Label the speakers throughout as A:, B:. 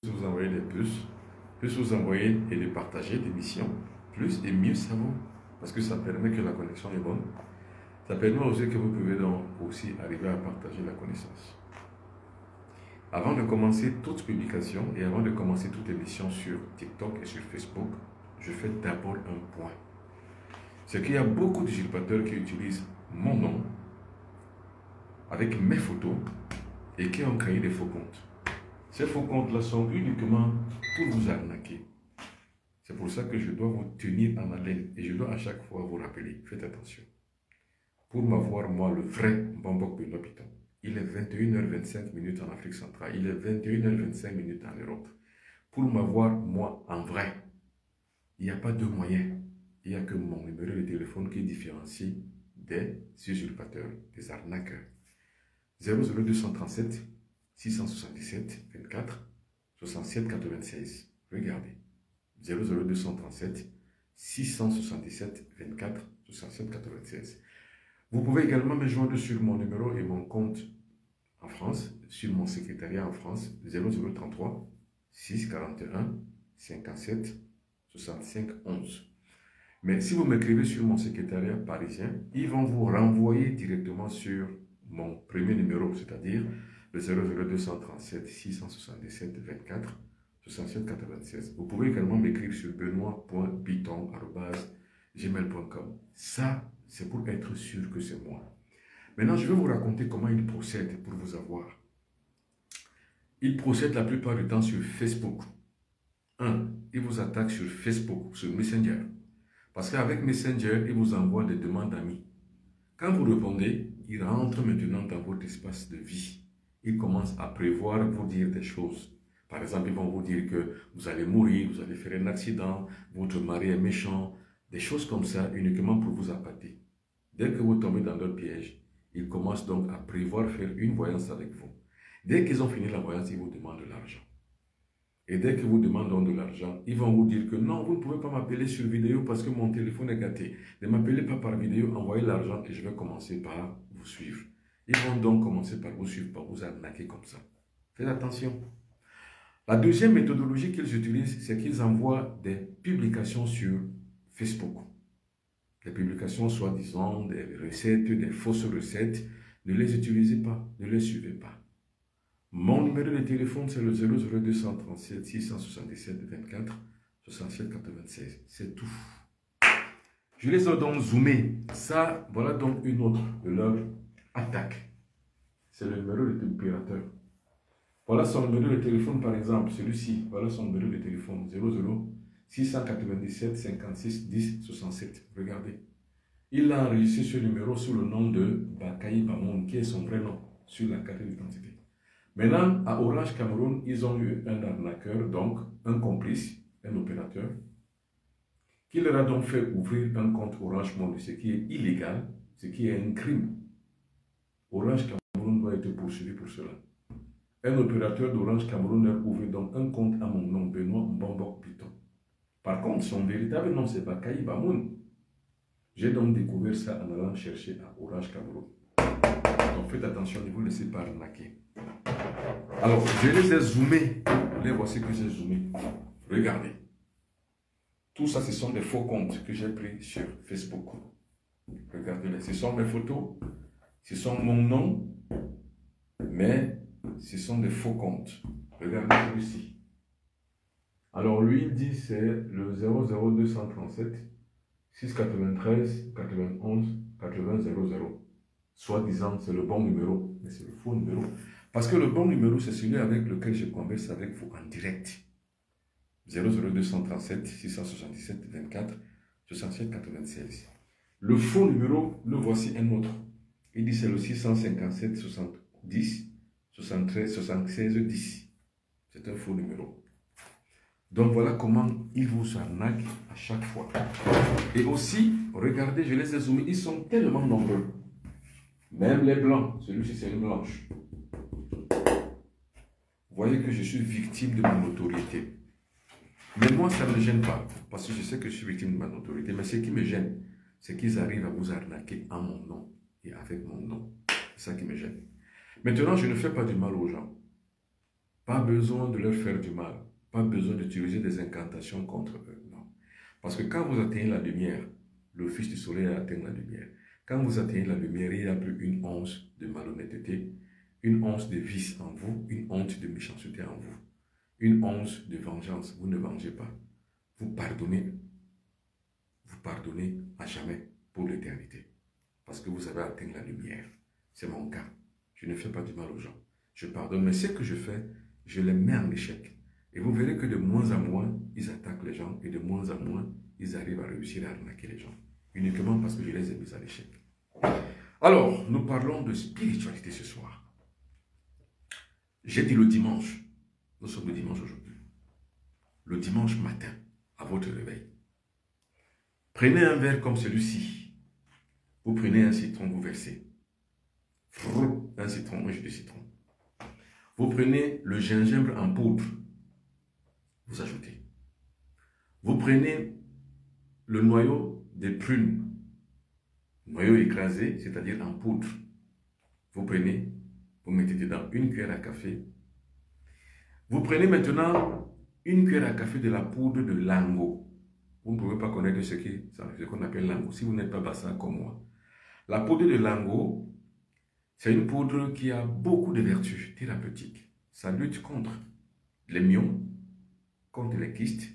A: vous envoyez des puces, plus vous envoyez et les partagez des missions, plus et mieux ça vaut. Parce que ça permet que la connexion est bonne. Ça permet aussi que vous pouvez donc aussi arriver à partager la connaissance. Avant de commencer toute publication et avant de commencer toute émission sur TikTok et sur Facebook, je fais d'abord un point. C'est qu'il y a beaucoup d'usurpateurs qui utilisent mon nom avec mes photos et qui ont créé des faux comptes. Ces faux comptes-là sont uniquement pour vous arnaquer. C'est pour ça que je dois vous tenir en haleine et je dois à chaque fois vous rappeler, faites attention. Pour m'avoir, moi, le vrai Mbambok Benoît Piton, il est 21h25 en Afrique centrale, il est 21h25 en Europe. Pour m'avoir, moi, en vrai, il n'y a pas de moyen. Il n'y a que mon numéro de téléphone qui différencie des usurpateurs, des arnaqueurs. 00237 677 24 67 96. Regardez. 00237 677 24 67 96. Vous pouvez également me joindre sur mon numéro et mon compte en France, sur mon secrétariat en France, 0033 641 57 65 11. Mais si vous m'écrivez sur mon secrétariat parisien, ils vont vous renvoyer directement sur mon premier numéro, c'est-à-dire le 00237 677 24 67 96. Vous pouvez également m'écrire sur benoît.piton@gmail.com. Ça, c'est pour être sûr que c'est moi. Maintenant, je vais vous raconter comment ils procèdent pour vous avoir. Ils procèdent la plupart du temps sur Facebook. Ils vous attaquent sur Facebook, sur Messenger. Parce qu'avec Messenger, ils vous envoient des demandes d'amis. Quand vous répondez, ils rentrent maintenant dans votre espace de vie. Ils commencent à prévoir, vous dire des choses. Par exemple, ils vont vous dire que vous allez mourir, vous allez faire un accident, votre mari est méchant, des choses comme ça uniquement pour vous appâter. Dès que vous tombez dans leur piège, ils commencent donc à prévoir faire une voyance avec vous. Dès qu'ils ont fini la voyance, ils vous demandent de l'argent. Et dès qu'ils vous demandent de l'argent, ils vont vous dire que non, vous ne pouvez pas m'appeler sur vidéo parce que mon téléphone est gâté. Ne m'appelez pas par vidéo, envoyez l'argent et je vais commencer par vous suivre. Ils vont donc commencer par vous suivre, par vous arnaquer comme ça. Faites attention. La deuxième méthodologie qu'ils utilisent, c'est qu'ils envoient des publications sur Facebook. Des publications soi-disant, des recettes, des fausses recettes. Ne les utilisez pas, ne les suivez pas. Mon numéro de téléphone, c'est le 00237 677 24 67 96. C'est tout. Je les ai donc zoomés. Ça, voilà donc une autre de leur attaque. C'est le numéro de l'opérateur. Voilà son numéro de téléphone, par exemple, celui-ci. Voilà son numéro de téléphone, 00 697 56 10 67. Regardez. Il a enregistré ce numéro sous le nom de Bakaï Bamoun, qui est son vrai nom sur la carte d'identité. Maintenant, à Orange Cameroun, ils ont eu un arnaqueur, donc un complice, un opérateur, qui leur a donc fait ouvrir un compte Orange Monde, ce qui est illégal, ce qui est un crime. Orange Cameroun doit être poursuivi pour cela. Un opérateur d'Orange Cameroun a ouvert donc un compte à mon nom, Benoît Mbambok Piton. Par contre, son véritable nom, c'est Bakaï Bamoun. J'ai donc découvert ça en allant chercher à Orange Cameroun. Donc faites attention, ne vous laissez pas arnaquer. Alors, je les ai zoomés. Les voici que j'ai zoomés. Regardez. Tout ça, ce sont des faux comptes que j'ai pris sur Facebook. Regardez-les. Ce sont mes photos. Ce sont mon nom. Mais ce sont des faux comptes. Regardez celui-ci. Alors, lui, il dit c'est le 00237 693 91 80 00. Soi-disant, c'est le bon numéro. Mais c'est le faux numéro. Parce que le bon numéro, c'est celui avec lequel je converse avec vous en direct. 00237 677 24 67 96. Le faux numéro, le voici un autre. Il dit c'est le 657 70 73 76 10. C'est un faux numéro. Donc voilà comment ils vous arnaquent à chaque fois. Et aussi, regardez, je les ai zoomés, ils sont tellement nombreux. Même les blancs, celui-ci c'est une blanche. Vous voyez que je suis victime de mon notoriété. Mais moi, ça ne me gêne pas, parce que je sais que je suis victime de ma notoriété. Mais ce qui me gêne, c'est qu'ils arrivent à vous arnaquer en mon nom et avec mon nom. C'est ça qui me gêne. Maintenant, je ne fais pas du mal aux gens. Pas besoin de leur faire du mal. Pas besoin d'utiliser des incantations contre eux. Non. Parce que quand vous atteignez la lumière, le Fils du Soleil atteint la lumière. Quand vous atteignez la lumière, il n'y a plus une once de malhonnêteté, une once de vice en vous, une once de méchanceté en vous, une once de vengeance. Vous ne vengez pas. Vous pardonnez. Vous pardonnez à jamais pour l'éternité. Parce que vous avez atteint la lumière. C'est mon cas. Je ne fais pas du mal aux gens. Je pardonne, mais ce que je fais, je les mets en échec. Et vous verrez que de moins en moins, ils attaquent les gens et de moins en moins, ils arrivent à réussir à arnaquer les gens. Uniquement parce que je les ai mis à l'échec. Alors, nous parlons de spiritualité ce soir. J'ai dit le dimanche. Nous sommes le dimanche aujourd'hui. Le dimanche matin, à votre réveil. Prenez un verre comme celui-ci. Vous prenez un citron, vous versez. Un citron, un jus de citron. Vous prenez le gingembre en poudre. Vous ajoutez. Vous prenez le noyau des prunes. Noyau écrasé, c'est-à-dire en poudre. Vous prenez, vous mettez dedans une cuillère à café. Vous prenez maintenant une cuillère à café de la poudre de lango. Vous ne pouvez pas connaître ce qu'on appelle lango si vous n'êtes pas bassin comme moi. La poudre de lango, c'est une poudre qui a beaucoup de vertus thérapeutiques. Ça lutte contre les myons, contre les kystes,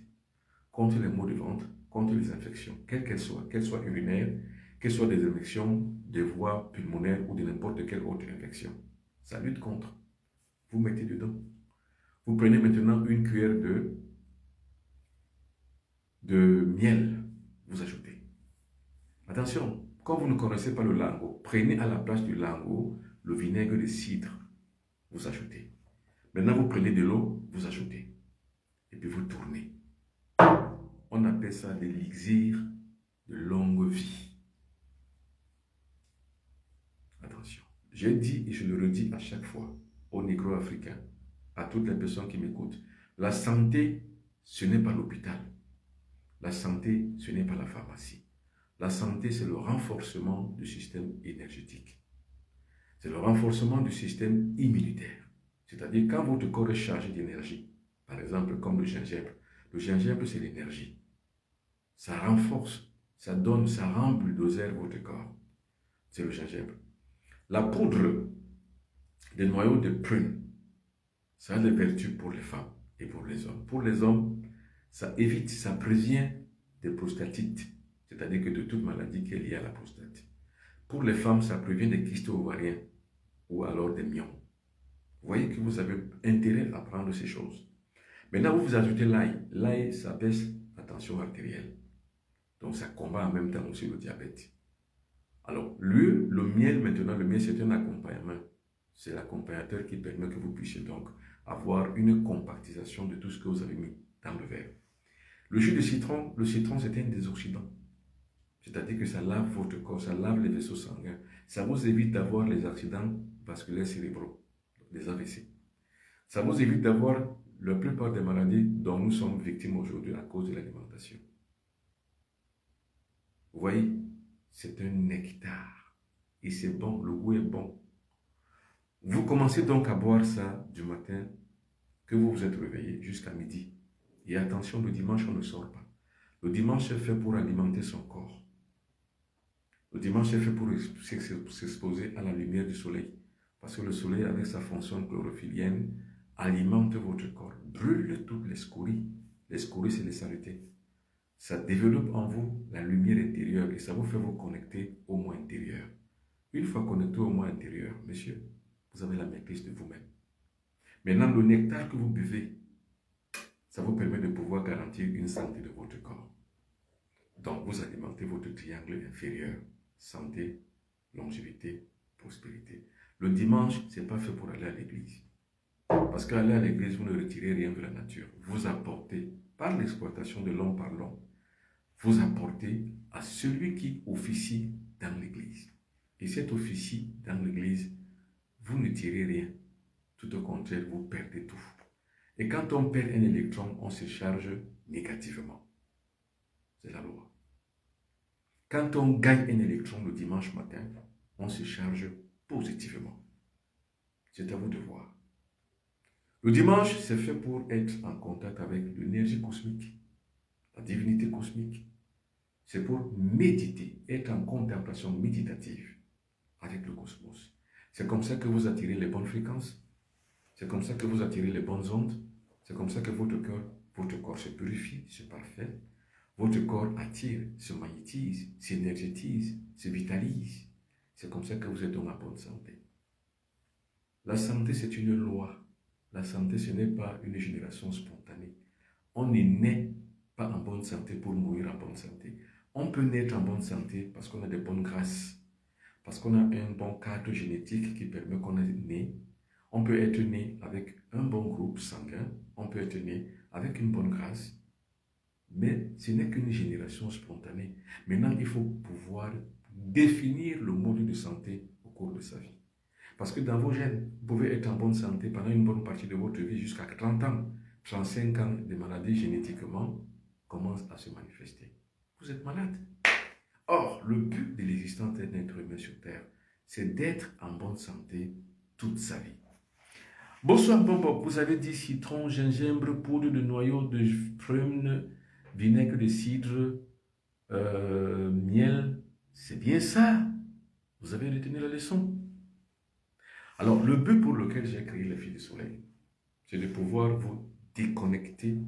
A: contre les maux de ventre, contre les infections, quelles qu'elles soient urinaires, qu'elles soient des infections des voies pulmonaires ou de n'importe quelle autre infection. Ça lutte contre. Vous mettez dedans. Vous prenez maintenant une cuillère de miel. Vous ajoutez. Attention, quand vous ne connaissez pas le lango, prenez à la place du lango le vinaigre de cidre. Vous ajoutez. Maintenant, vous prenez de l'eau, vous ajoutez. Et puis vous tournez. On appelle ça des élixirs de longue vie. Attention. J'ai dit et je le redis à chaque fois aux négro-africains, à toutes les personnes qui m'écoutent, la santé, ce n'est pas l'hôpital. La santé, ce n'est pas la pharmacie. La santé, c'est le renforcement du système énergétique. C'est le renforcement du système immunitaire. C'est-à-dire quand votre corps est chargé d'énergie, par exemple comme le gingembre. Le gingembre, c'est l'énergie. Ça renforce, ça donne, ça rend bulldozer votre corps. C'est le gingembre. La poudre des noyaux de prune, ça a des vertus pour les femmes et pour les hommes. Pour les hommes, ça évite, ça prévient des prostatites, c'est-à-dire que de toute maladie qui est liée à la prostate. Pour les femmes, ça prévient des kystes ovariens ou alors des myons. Vous voyez que vous avez intérêt à prendre ces choses. Maintenant, vous ajoutez l'ail. L'ail, ça baisse la tension artérielle. Donc, ça combat en même temps aussi le diabète. Alors, le miel, maintenant, le miel, c'est un accompagnement. C'est l'accompagnateur qui permet que vous puissiez donc avoir une compactisation de tout ce que vous avez mis dans le verre. Le jus de citron, le citron, c'est un désoxydant. C'est-à-dire que ça lave votre corps, ça lave les vaisseaux sanguins. Ça vous évite d'avoir les accidents vasculaires cérébraux, les AVC. Ça vous évite d'avoir la plupart des maladies dont nous sommes victimes aujourd'hui à cause de l'alimentation. Vous voyez, c'est un nectar. Et c'est bon, le goût est bon. Vous commencez donc à boire ça du matin que vous vous êtes réveillé jusqu'à midi. Et attention, le dimanche, on ne sort pas. Le dimanche est fait pour alimenter son corps. Le dimanche est fait pour s'exposer à la lumière du soleil. Parce que le soleil, avec sa fonction chlorophyllienne, alimente votre corps, brûle toutes les scories. Les scories, c'est les saletés. Ça développe en vous la lumière intérieure et ça vous fait vous connecter au moi intérieur. Une fois connecté au moi intérieur, monsieur, vous avez la maîtrise de vous-même. Maintenant, le nectar que vous buvez, ça vous permet de pouvoir garantir une santé de votre corps. Donc, vous alimentez votre triangle inférieur. Santé, longévité, prospérité. Le dimanche, ce n'est pas fait pour aller à l'église. Parce qu'aller à l'église, vous ne retirez rien de la nature. Vous apportez, par l'exploitation de l'homme par l'homme, vous apportez à celui qui officie dans l'église. Et cet officie dans l'église, vous ne tirez rien. Tout au contraire, vous perdez tout. Et quand on perd un électron, on se charge négativement. C'est la loi. Quand on gagne un électron le dimanche matin, on se charge positivement. C'est à vous de voir. Le dimanche, c'est fait pour être en contact avec l'énergie cosmique, la divinité cosmique. C'est pour méditer, être en contemplation méditative avec le cosmos. C'est comme ça que vous attirez les bonnes fréquences. C'est comme ça que vous attirez les bonnes ondes. C'est comme ça que votre corps se purifie, se parfait. Votre corps attire, se magnétise, s'énergétise, se vitalise. C'est comme ça que vous êtes dans la bonne santé. La santé, c'est une loi. La santé, ce n'est pas une génération spontanée. On n'est né pas en bonne santé pour mourir en bonne santé. On peut naître en bonne santé parce qu'on a des bonnes grâces, parce qu'on a un bon cadre génétique qui permet qu'on est né. On peut être né avec un bon groupe sanguin, on peut être né avec une bonne grâce, mais ce n'est qu'une génération spontanée. Maintenant, il faut pouvoir définir le mode de santé au cours de sa vie. Parce que dans vos gènes, vous pouvez être en bonne santé pendant une bonne partie de votre vie jusqu'à 30 ans. 35 ans, des maladies génétiquement commencent à se manifester. Vous êtes malade. Or, le but de l'existence d'un être humain sur Terre, c'est d'être en bonne santé toute sa vie. Bonsoir, Bobo. Vous avez dit citron, gingembre, poudre de noyau de prune, vinaigre de cidre, miel. C'est bien ça. Vous avez retenu la leçon. Alors, le but pour lequel j'ai créé les filles du soleil, c'est de pouvoir vous déconnecter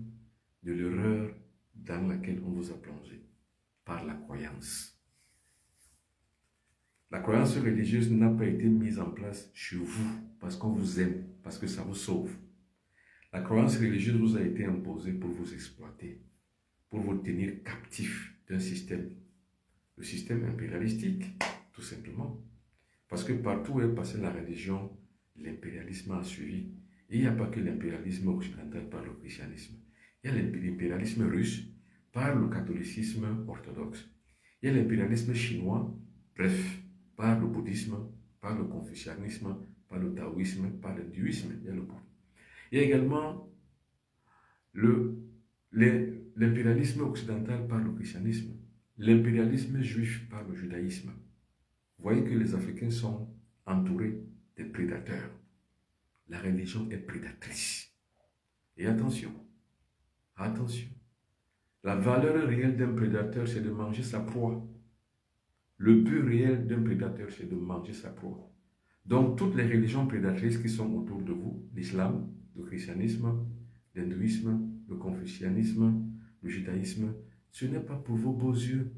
A: de l'erreur dans laquelle on vous a plongé par la croyance. La croyance religieuse n'a pas été mise en place chez vous parce qu'on vous aime, parce que ça vous sauve. La croyance religieuse vous a été imposée pour vous exploiter, pour vous tenir captif d'un système, le système impérialistique, tout simplement. Parce que partout où est passée la religion, l'impérialisme a suivi. Et il n'y a pas que l'impérialisme occidental par le christianisme. Il y a l'impérialisme russe par le catholicisme orthodoxe. Il y a l'impérialisme chinois, bref, par le bouddhisme, par le confucianisme, par le taoïsme, par l'hindouisme. Il y a également l'impérialisme occidental par le christianisme, l'impérialisme juif par le judaïsme. Vous voyez que les Africains sont entourés de prédateurs. La religion est prédatrice. Et attention, attention. La valeur réelle d'un prédateur, c'est de manger sa proie. Le but réel d'un prédateur, c'est de manger sa proie. Donc, toutes les religions prédatrices qui sont autour de vous, l'islam, le christianisme, l'hindouisme, le confucianisme, le judaïsme, ce n'est pas pour vos beaux yeux.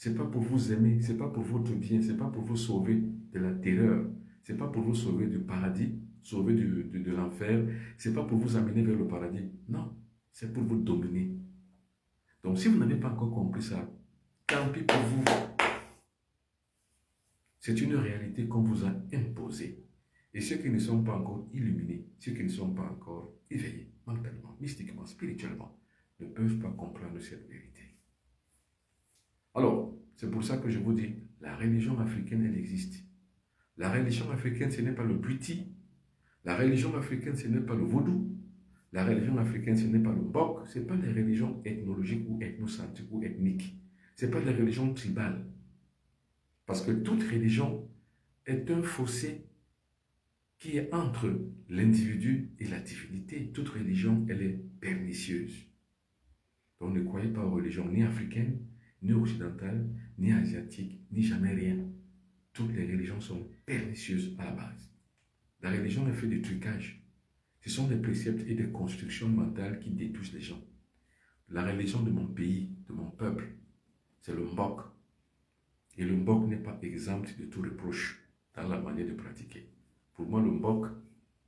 A: Ce n'est pas pour vous aimer, ce n'est pas pour votre bien, ce n'est pas pour vous sauver de la terreur, ce n'est pas pour vous sauver du paradis, sauver de l'enfer, ce n'est pas pour vous amener vers le paradis. Non, c'est pour vous dominer. Donc si vous n'avez pas encore compris ça, tant pis pour vous. C'est une réalité qu'on vous a imposée. Et ceux qui ne sont pas encore illuminés, ceux qui ne sont pas encore éveillés, mentalement, mystiquement, spirituellement, ne peuvent pas comprendre cette vérité. Alors, c'est pour ça que je vous dis, la religion africaine, elle existe. La religion africaine, ce n'est pas le buti. La religion africaine, ce n'est pas le vaudou. La religion africaine, ce n'est pas le mbok. Ce n'est pas des religions ethnologiques ou ethnocentriques ou ethniques. Ce n'est pas des religions tribales. Parce que toute religion est un fossé qui est entre l'individu et la divinité. Toute religion, elle est pernicieuse. Donc ne croyez pas aux religions ni africaines, ni occidentales, ni asiatiques, ni jamais rien. Toutes les religions sont pernicieuses à la base. La religion est faite de trucage. Ce sont des préceptes et des constructions mentales qui détruisent les gens. La religion de mon pays, de mon peuple, c'est le mbok. Et le mbok n'est pas exempt de tout reproche dans la manière de pratiquer. Pour moi, le mbok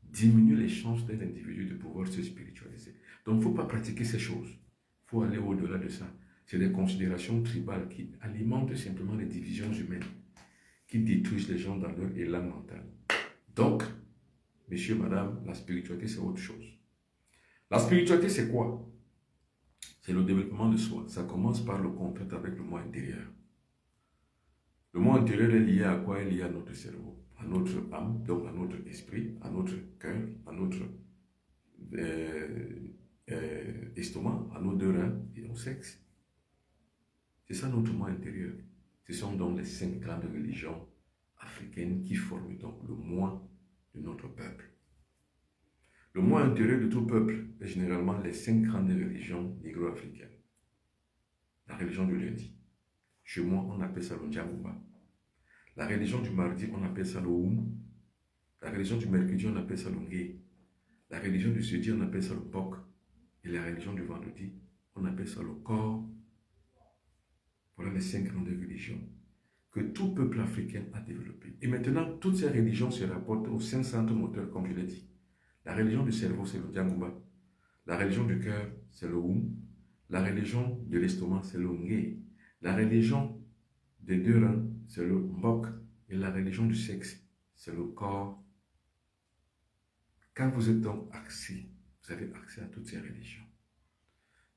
A: diminue les chances d'un individu de pouvoir se spiritualiser. Donc, il ne faut pas pratiquer ces choses. Il faut aller au-delà de ça. C'est des considérations tribales qui alimentent simplement les divisions humaines, qui détruisent les gens dans leur élan mental. Donc, messieurs, madame, la spiritualité, c'est autre chose. La spiritualité, c'est quoi? C'est le développement de soi. Ça commence par le contact avec le moi intérieur. Le moi intérieur est lié à quoi? Il est lié à notre cerveau, à notre âme, donc à notre esprit, à notre cœur, à notre estomac, à nos deux reins et au sexe. C'est ça notre moi intérieur. Ce sont donc les 5 grandes religions africaines qui forment donc le moi de notre peuple. Le moi intérieur de tout peuple est généralement les 5 grandes religions négro-africaines. La religion du lundi. Chez moi, on appelle ça le Ndjangumba. La religion du mardi, on appelle ça le Oum. La religion du mercredi, on appelle ça le Ngé. La religion du jeudi, on appelle ça le Pok. Et la religion du vendredi, on appelle ça le Corps. Voilà les 5 grandes religions que tout peuple africain a développées. Et maintenant, toutes ces religions se rapportent aux 5 centres moteurs, comme je l'ai dit. La religion du cerveau, c'est le Ndjangumba. La religion du cœur, c'est le Oum. La religion de l'estomac, c'est le Ngé. La religion des 2 reins, c'est le Mbok. Et la religion du sexe, c'est le corps. Quand vous êtes donc axé, vous avez accès à toutes ces religions.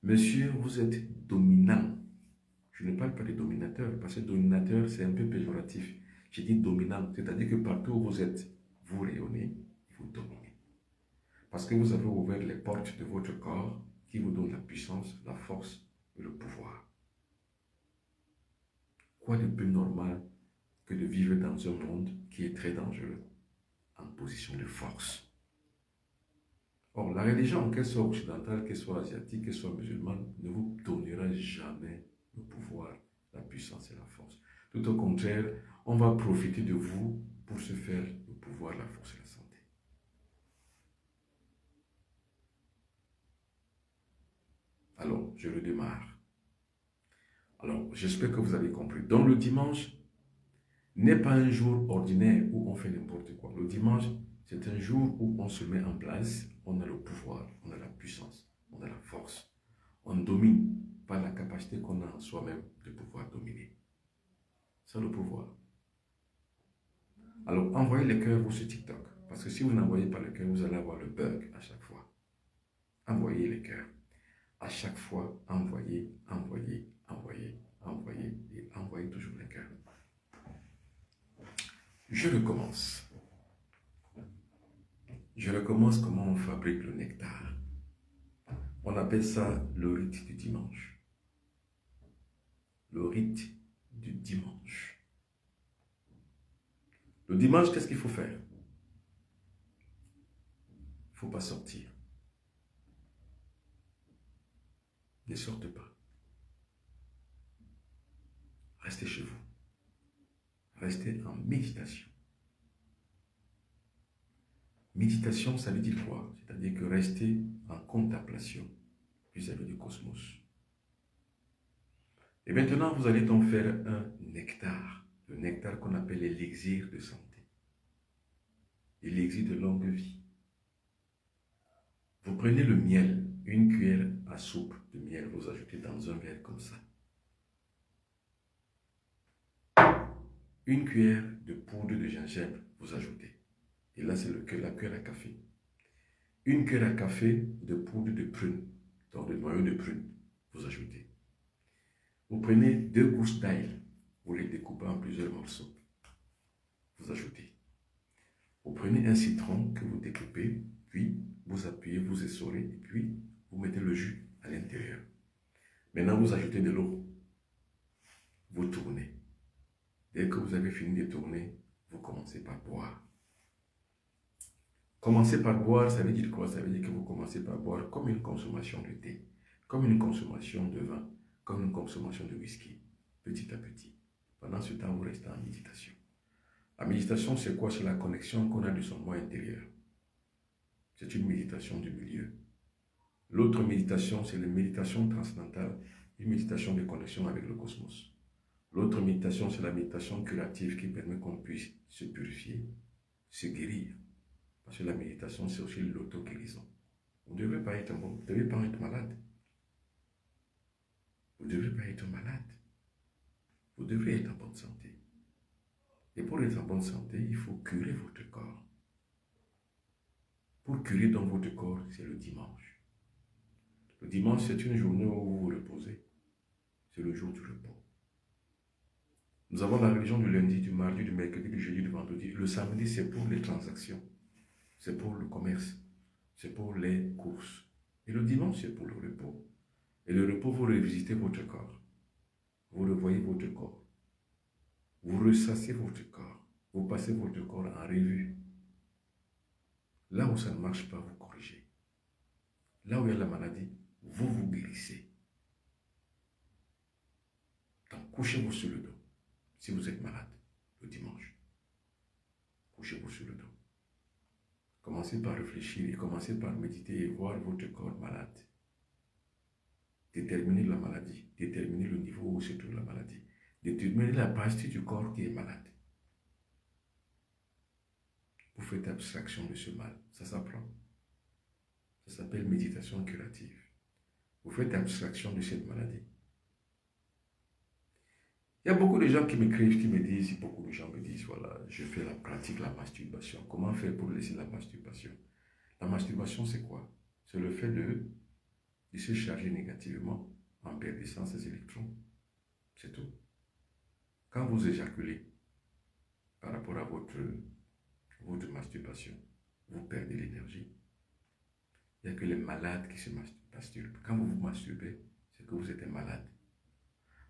A: Monsieur, vous êtes dominant. Je ne parle pas de dominateur, parce que dominateur, c'est un peu péjoratif. Je dis dominant, c'est-à-dire que partout où vous êtes, vous rayonnez, vous dominez. Parce que vous avez ouvert les portes de votre corps qui vous donnent la puissance, la force et le pouvoir. Quoi de plus normal que de vivre dans un monde qui est très dangereux, en position de force? Or, la religion, qu'elle soit occidentale, qu'elle soit asiatique, qu'elle soit musulmane, ne vous donnera jamais le pouvoir, la puissance et la force. Tout au contraire, on va profiter de vous pour se faire le pouvoir, la force et la santé. Alors, je redémarre. Alors, j'espère que vous avez compris. Donc, le dimanche n'est pas un jour ordinaire où on fait n'importe quoi. Le dimanche, c'est un jour où on se met en place, on a le pouvoir, on a la puissance, on a la force. On domine par la capacité qu'on a en soi-même de pouvoir dominer. C'est le pouvoir. Alors, envoyez les cœurs sur TikTok. Parce que si vous n'envoyez pas le cœur, vous allez avoir le bug à chaque fois. Envoyez les cœurs. À chaque fois, envoyez, envoyez, envoyez, envoyez et envoyez toujours les cœurs. Je recommence. Je recommence comment on fabrique le nectar. On appelle ça le rite du dimanche. Le rite du dimanche. Le dimanche, qu'est-ce qu'il faut faire? Il ne faut pas sortir. Ne sortez pas. Restez chez vous. Restez en méditation. Méditation, ça veut dire quoi? C'est-à-dire que rester en contemplation vis-à-vis du cosmos. Et maintenant, vous allez donc faire un nectar. Le nectar qu'on appelle l'élixir de santé. L'élixir de longue vie. Vous prenez le miel, une cuillère à soupe de miel, vous ajoutez dans un verre comme ça. Une cuillère de poudre de gingembre, vous ajoutez. Et là, c'est la cuillère à café. Une cuillère à café de poudre de prune, donc de noyau de prune, vous ajoutez. Vous prenez 2 gousses d'ail, vous les découpez en plusieurs morceaux, vous ajoutez. Vous prenez un citron que vous découpez, puis vous appuyez, vous essorez, et puis vous mettez le jus à l'intérieur. Maintenant, vous ajoutez de l'eau. Vous tournez. Dès que vous avez fini de tourner, vous commencez par boire. Commencer par boire, ça veut dire quoi? Ça veut dire que vous commencez par boire comme une consommation de thé, comme une consommation de vin, comme une consommation de whisky, petit à petit. Pendant ce temps, vous restez en méditation. La méditation, c'est quoi? C'est la connexion qu'on a de son moi intérieur. C'est une méditation du milieu. L'autre méditation, c'est la méditation transcendantale, une méditation de connexion avec le cosmos. L'autre méditation, c'est la méditation curative qui permet qu'on puisse se purifier, se guérir. Parce que la méditation, c'est aussi l'auto-guérison. Vous ne devez pas être malade. Vous ne devez pas être malade. Vous devez être en bonne santé. Et pour être en bonne santé, il faut curer votre corps. Pour curer dans votre corps, c'est le dimanche. Le dimanche, c'est une journée où vous vous reposez. C'est le jour du repos. Nous avons la religion du lundi, du mardi, du mercredi, du jeudi, du vendredi. Le samedi, c'est pour les transactions. C'est pour le commerce. C'est pour les courses. Et le dimanche, c'est pour le repos. Et le repos, vous revisitez votre corps. Vous revoyez votre corps. Vous ressassez votre corps. Vous passez votre corps en revue. Là où ça ne marche pas, vous corrigez. Là où il y a la maladie, vous vous guérissez. Donc, couchez-vous sur le dos. Si vous êtes malade, le dimanche, couchez-vous sur le dos. Commencez par réfléchir et commencez par méditer et voir votre corps malade. Déterminez la maladie, déterminez le niveau où se trouve la maladie, déterminez la partie du corps qui est malade. Vous faites abstraction de ce mal, ça s'apprend. Ça s'appelle méditation curative. Vous faites abstraction de cette maladie. Il y a beaucoup de gens qui m'écrivent, qui me disent, beaucoup de gens me disent, voilà, je fais la pratique, la masturbation. Comment faire pour laisser la masturbation? La masturbation, c'est quoi? C'est le fait de se charger négativement en perdant ses électrons. C'est tout. Quand vous éjaculez par rapport à votre masturbation, vous perdez l'énergie. Il n'y a que les malades qui se masturbent. Quand vous vous masturbez, c'est que vous êtes un malade.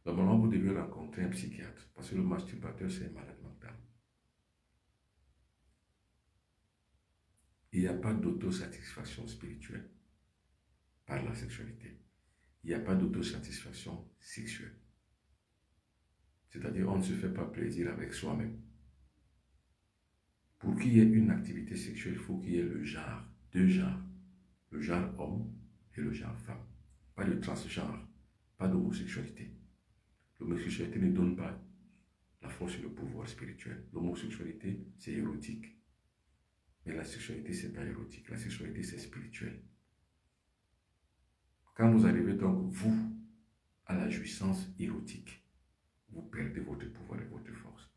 A: Normalement, vous devez rencontrer un psychiatre parce que le masturbateur, c'est un malade mental. Il n'y a pas d'autosatisfaction spirituelle par la sexualité. Il n'y a pas d'autosatisfaction sexuelle. C'est-à-dire, on ne se fait pas plaisir avec soi-même. Pour qu'il y ait une activité sexuelle, il faut qu'il y ait le genre, deux genres. Le genre homme et le genre femme. Pas de transgenre, pas d'homosexualité. L'homosexualité ne donne pas la force et le pouvoir spirituel. L'homosexualité, c'est érotique. Mais la sexualité, ce n'est pas érotique. La sexualité, c'est spirituel. Quand vous arrivez donc, vous, à la jouissance érotique, vous perdez votre pouvoir et votre force.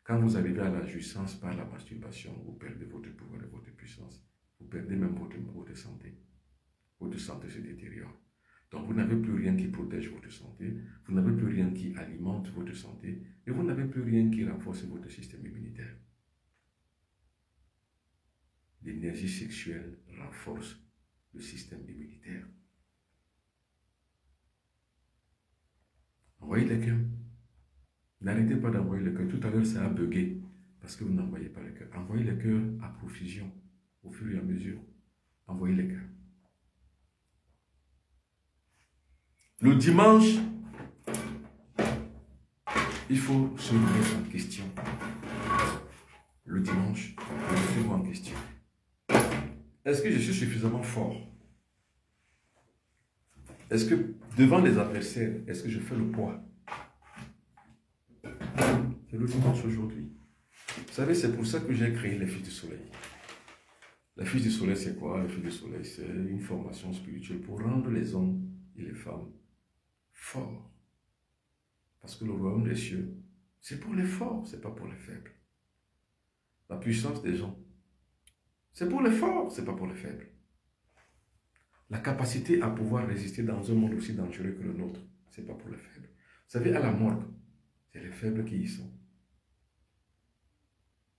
A: Quand vous arrivez à la jouissance par la masturbation, vous perdez votre pouvoir et votre puissance. Vous perdez même votre santé. Votre santé se détériore. Donc vous n'avez plus rien qui protège votre santé, vous n'avez plus rien qui alimente votre santé, et vous n'avez plus rien qui renforce votre système immunitaire. L'énergie sexuelle renforce le système immunitaire. Envoyez le cœur. N'arrêtez pas d'envoyer le cœur. Tout à l'heure, ça a bugué parce que vous n'envoyez pas le cœur. Envoyez le cœur à profusion, au fur et à mesure. Envoyez le cœur. Le dimanche, il faut se remettre en question. Le dimanche, remettez-vous en question. Est-ce que je suis suffisamment fort? Est-ce que devant les adversaires, est-ce que je fais le poids? C'est le dimanche aujourd'hui. Vous savez, c'est pour ça que j'ai créé les Filles du Soleil. La Fille du Soleil, c'est quoi? La Fille du Soleil, c'est une formation spirituelle pour rendre les hommes et les femmes forts. Parce que le royaume des cieux, c'est pour les forts, ce n'est pas pour les faibles. La puissance des gens, c'est pour les forts, ce n'est pas pour les faibles. La capacité à pouvoir résister dans un monde aussi dangereux que le nôtre, ce n'est pas pour les faibles. Vous savez, à la morgue, c'est les faibles qui y sont.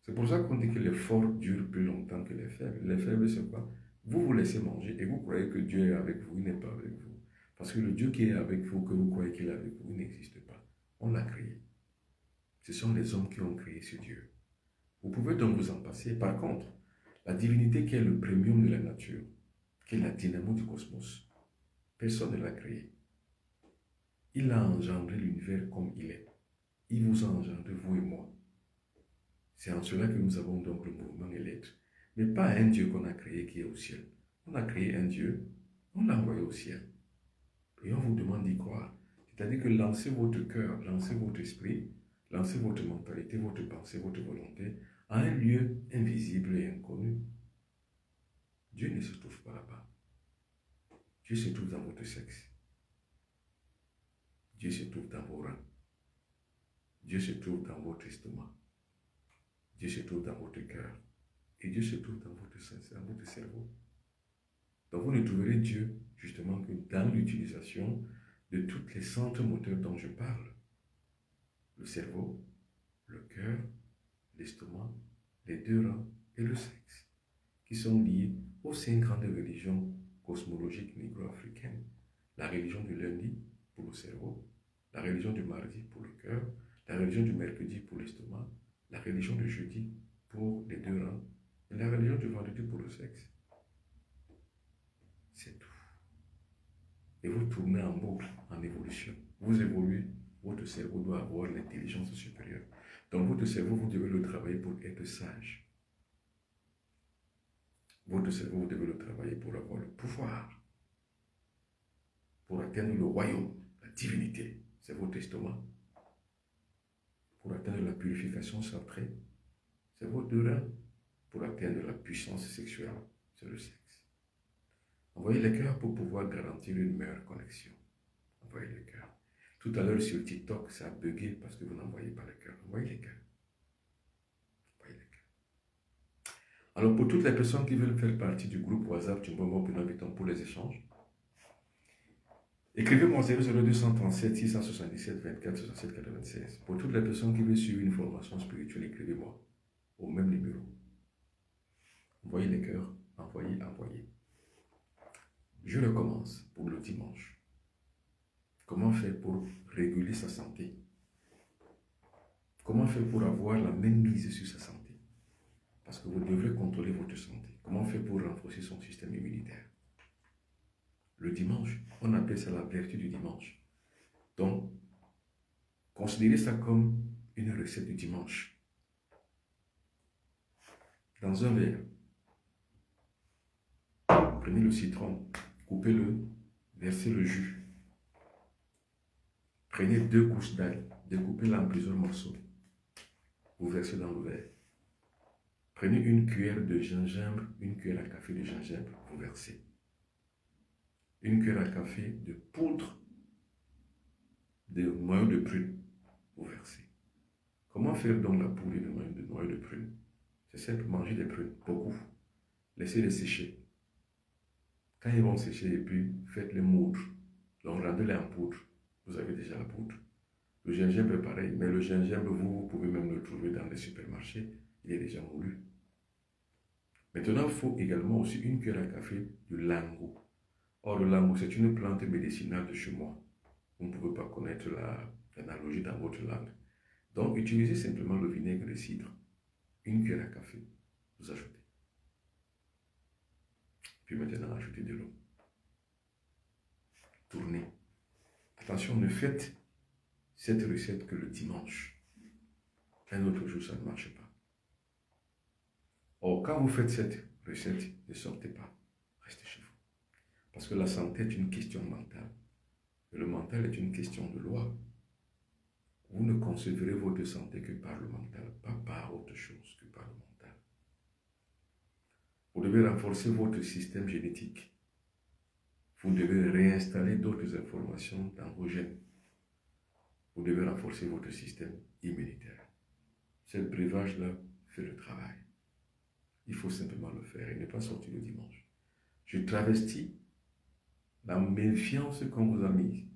A: C'est pour ça qu'on dit que les forts durent plus longtemps que les faibles. Les faibles, c'est quoi? Vous vous laissez manger et vous croyez que Dieu est avec vous, il n'est pas avec vous. Parce que le Dieu qui est avec vous, que vous croyez qu'il est avec vous, il n'existe pas. On l'a créé. Ce sont les hommes qui ont créé ce Dieu. Vous pouvez donc vous en passer. Par contre, la divinité qui est le premium de la nature, qui est la dynamo du cosmos, personne ne l'a créé. Il a engendré l'univers comme il est. Il vous a engendré, vous et moi. C'est en cela que nous avons donc le mouvement et l'être. Mais pas un Dieu qu'on a créé qui est au ciel. On a créé un Dieu, on l'a envoyé au ciel. Et on vous demande d'y croire. C'est-à-dire que lancez votre cœur, lancez votre esprit, lancez votre mentalité, votre pensée, votre volonté à un lieu invisible et inconnu. Dieu ne se trouve pas là-bas. Dieu se trouve dans votre sexe. Dieu se trouve dans vos reins. Dieu se trouve dans votre estomac. Dieu se trouve dans votre cœur. Et Dieu se trouve dans votre cerveau. Donc vous ne trouverez Dieu justement que dans l'utilisation de tous les centres moteurs dont je parle. Le cerveau, le cœur, l'estomac, les deux reins et le sexe, qui sont liés aux 5 grandes religions cosmologiques négro-africaines. La religion du lundi pour le cerveau, la religion du mardi pour le cœur, la religion du mercredi pour l'estomac, la religion du jeudi pour les deux reins Et la religion du vendredi pour le sexe, c'est tout. Et vous tournez en boucle, en évolution. Vous évoluez, votre cerveau doit avoir l'intelligence supérieure. Donc votre cerveau, vous devez le travailler pour être sage. Votre cerveau, vous devez le travailler pour avoir le pouvoir, pour atteindre le royaume, la divinité, c'est votre estomac. Pour atteindre la purification sacrée, c'est votre rein. Pour atteindre la puissance sexuelle, c'est le sexe. Envoyez les cœurs pour pouvoir garantir une meilleure connexion. Envoyez les cœurs. Tout à l'heure sur TikTok, ça a bugué parce que vous n'envoyez pas les cœurs. Envoyez les cœurs. Envoyez les cœurs. Alors pour toutes les personnes qui veulent faire partie du groupe WhatsApp Tchoumbombo Pinabiton pour les échanges, écrivez-moi 00237 677 24 67 96. Pour toutes les personnes qui veulent suivre une formation spirituelle, écrivez-moi au même numéro. Envoyez les cœurs, envoyez, envoyez. Je recommence pour le dimanche. Comment faire pour réguler sa santé? Comment faire pour avoir la même mise sur sa santé? Parce que vous devrez contrôler votre santé. Comment faire pour renforcer son système immunitaire? Le dimanche, on appelle ça la vertu du dimanche. Donc, considérez ça comme une recette du dimanche. Dans un verre, prenez le citron, coupez-le, versez le jus. Prenez 2 gousses d'ail, découpez-la en plusieurs morceaux. Vous versez dans le verre. Prenez une cuillère de gingembre, une cuillère à café de gingembre, vous versez. Une cuillère à café de poudre de noyau de prune, vous versez. Comment faire donc la poudre de noyau de prune? C'est simple, manger des prunes, beaucoup. Laissez-les sécher. Quand ils vont sécher, et puis faites-les moudre. Donc rendez-les en poudre. Vous avez déjà la poudre. Le gingembre est pareil, mais le gingembre, vous pouvez même le trouver dans les supermarchés. Il est déjà moulu. Maintenant, il faut également aussi une cuillère à café de lango. Or, le lango, c'est une plante médicinale de chez moi. Vous ne pouvez pas connaître l'analogie dans votre langue. Donc, utilisez simplement le vinaigre de cidre. Une cuillère à café, vous ajoutez. Puis maintenant, ajoutez de l'eau. Tournez. Attention, ne faites cette recette que le dimanche. Un autre jour, ça ne marche pas. Or, quand vous faites cette recette, ne sortez pas. Restez chez vous. Parce que la santé est une question mentale. Et le mental est une question de loi. Vous ne concevrez votre santé que par le mental, pas par autre chose que par le mental. Vous devez renforcer votre système génétique. Vous devez réinstaller d'autres informations dans vos gènes. Vous devez renforcer votre système immunitaire. Ce breuvage-là fait le travail. Il faut simplement le faire et ne pas sortir le dimanche. Je travestis la méfiance qu'on vous a mise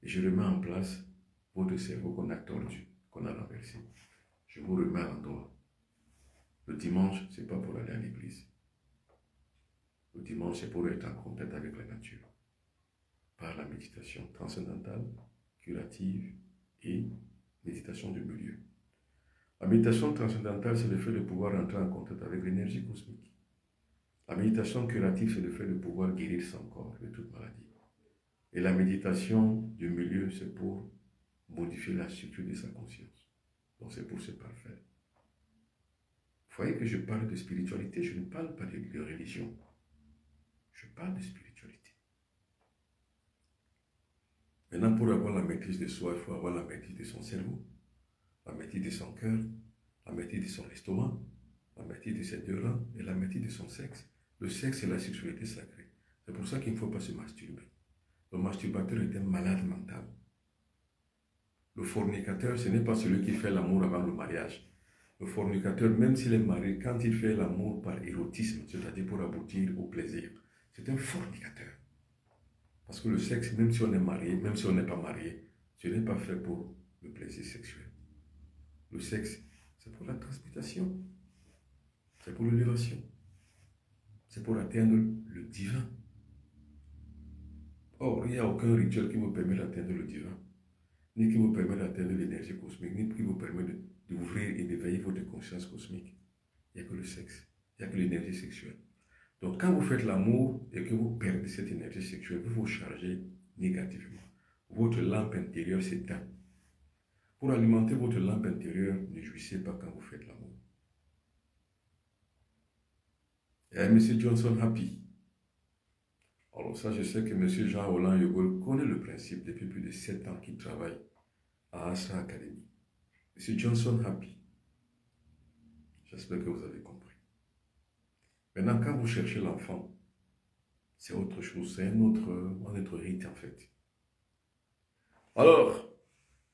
A: et je remets en place votre cerveau qu'on a tordu, qu'on a renversé. Je vous remets à l'endroit. Le dimanche, ce n'est pas pour aller à l'église. Le dimanche, c'est pour être en contact avec la nature. Par la méditation transcendantale, curative et méditation du milieu. La méditation transcendantale, c'est le fait de pouvoir entrer en contact avec l'énergie cosmique. La méditation curative, c'est le fait de pouvoir guérir son corps de toute maladie. Et la méditation du milieu, c'est pour modifier la structure de sa conscience. Donc c'est pour se parfaire. Vous voyez que je parle de spiritualité, je ne parle pas de religion. Je parle de spiritualité. Maintenant, pour avoir la maîtrise de soi, il faut avoir la maîtrise de son cerveau, la maîtrise de son cœur, la maîtrise de son estomac, la maîtrise de ses 2 reins et la maîtrise de son sexe. Le sexe, c'est la sexualité sacrée. C'est pour ça qu'il ne faut pas se masturber. Le masturbateur est un malade mental. Le fornicateur, ce n'est pas celui qui fait l'amour avant le mariage. Le fornicateur, même s'il est marié, quand il fait l'amour par érotisme, c'est-à-dire pour aboutir au plaisir, c'est un fornicateur. Parce que le sexe, même si on est marié, même si on n'est pas marié, ce n'est pas fait pour le plaisir sexuel. Le sexe, c'est pour la transmutation. C'est pour l'élévation. C'est pour atteindre le divin. Or, il n'y a aucun rituel qui vous permet d'atteindre le divin, ni qui vous permet d'atteindre l'énergie cosmique, ni qui vous permet d'ouvrir et d'éveiller votre conscience cosmique. Il n'y a que le sexe. Il n'y a que l'énergie sexuelle. Donc, quand vous faites l'amour et que vous perdez cette énergie sexuelle, vous vous chargez négativement. Votre lampe intérieure s'éteint. Pour alimenter votre lampe intérieure, ne jouissez pas quand vous faites l'amour. Et M. Johnson Happy. Alors ça, je sais que M. Jean Roland Yogol connaît le principe depuis plus de 7 ans qu'il travaille à Astra Academy. M. Johnson Happy. J'espère que vous avez compris. Maintenant, quand vous cherchez l'enfant, c'est autre chose, c'est un autre rite en fait. Alors,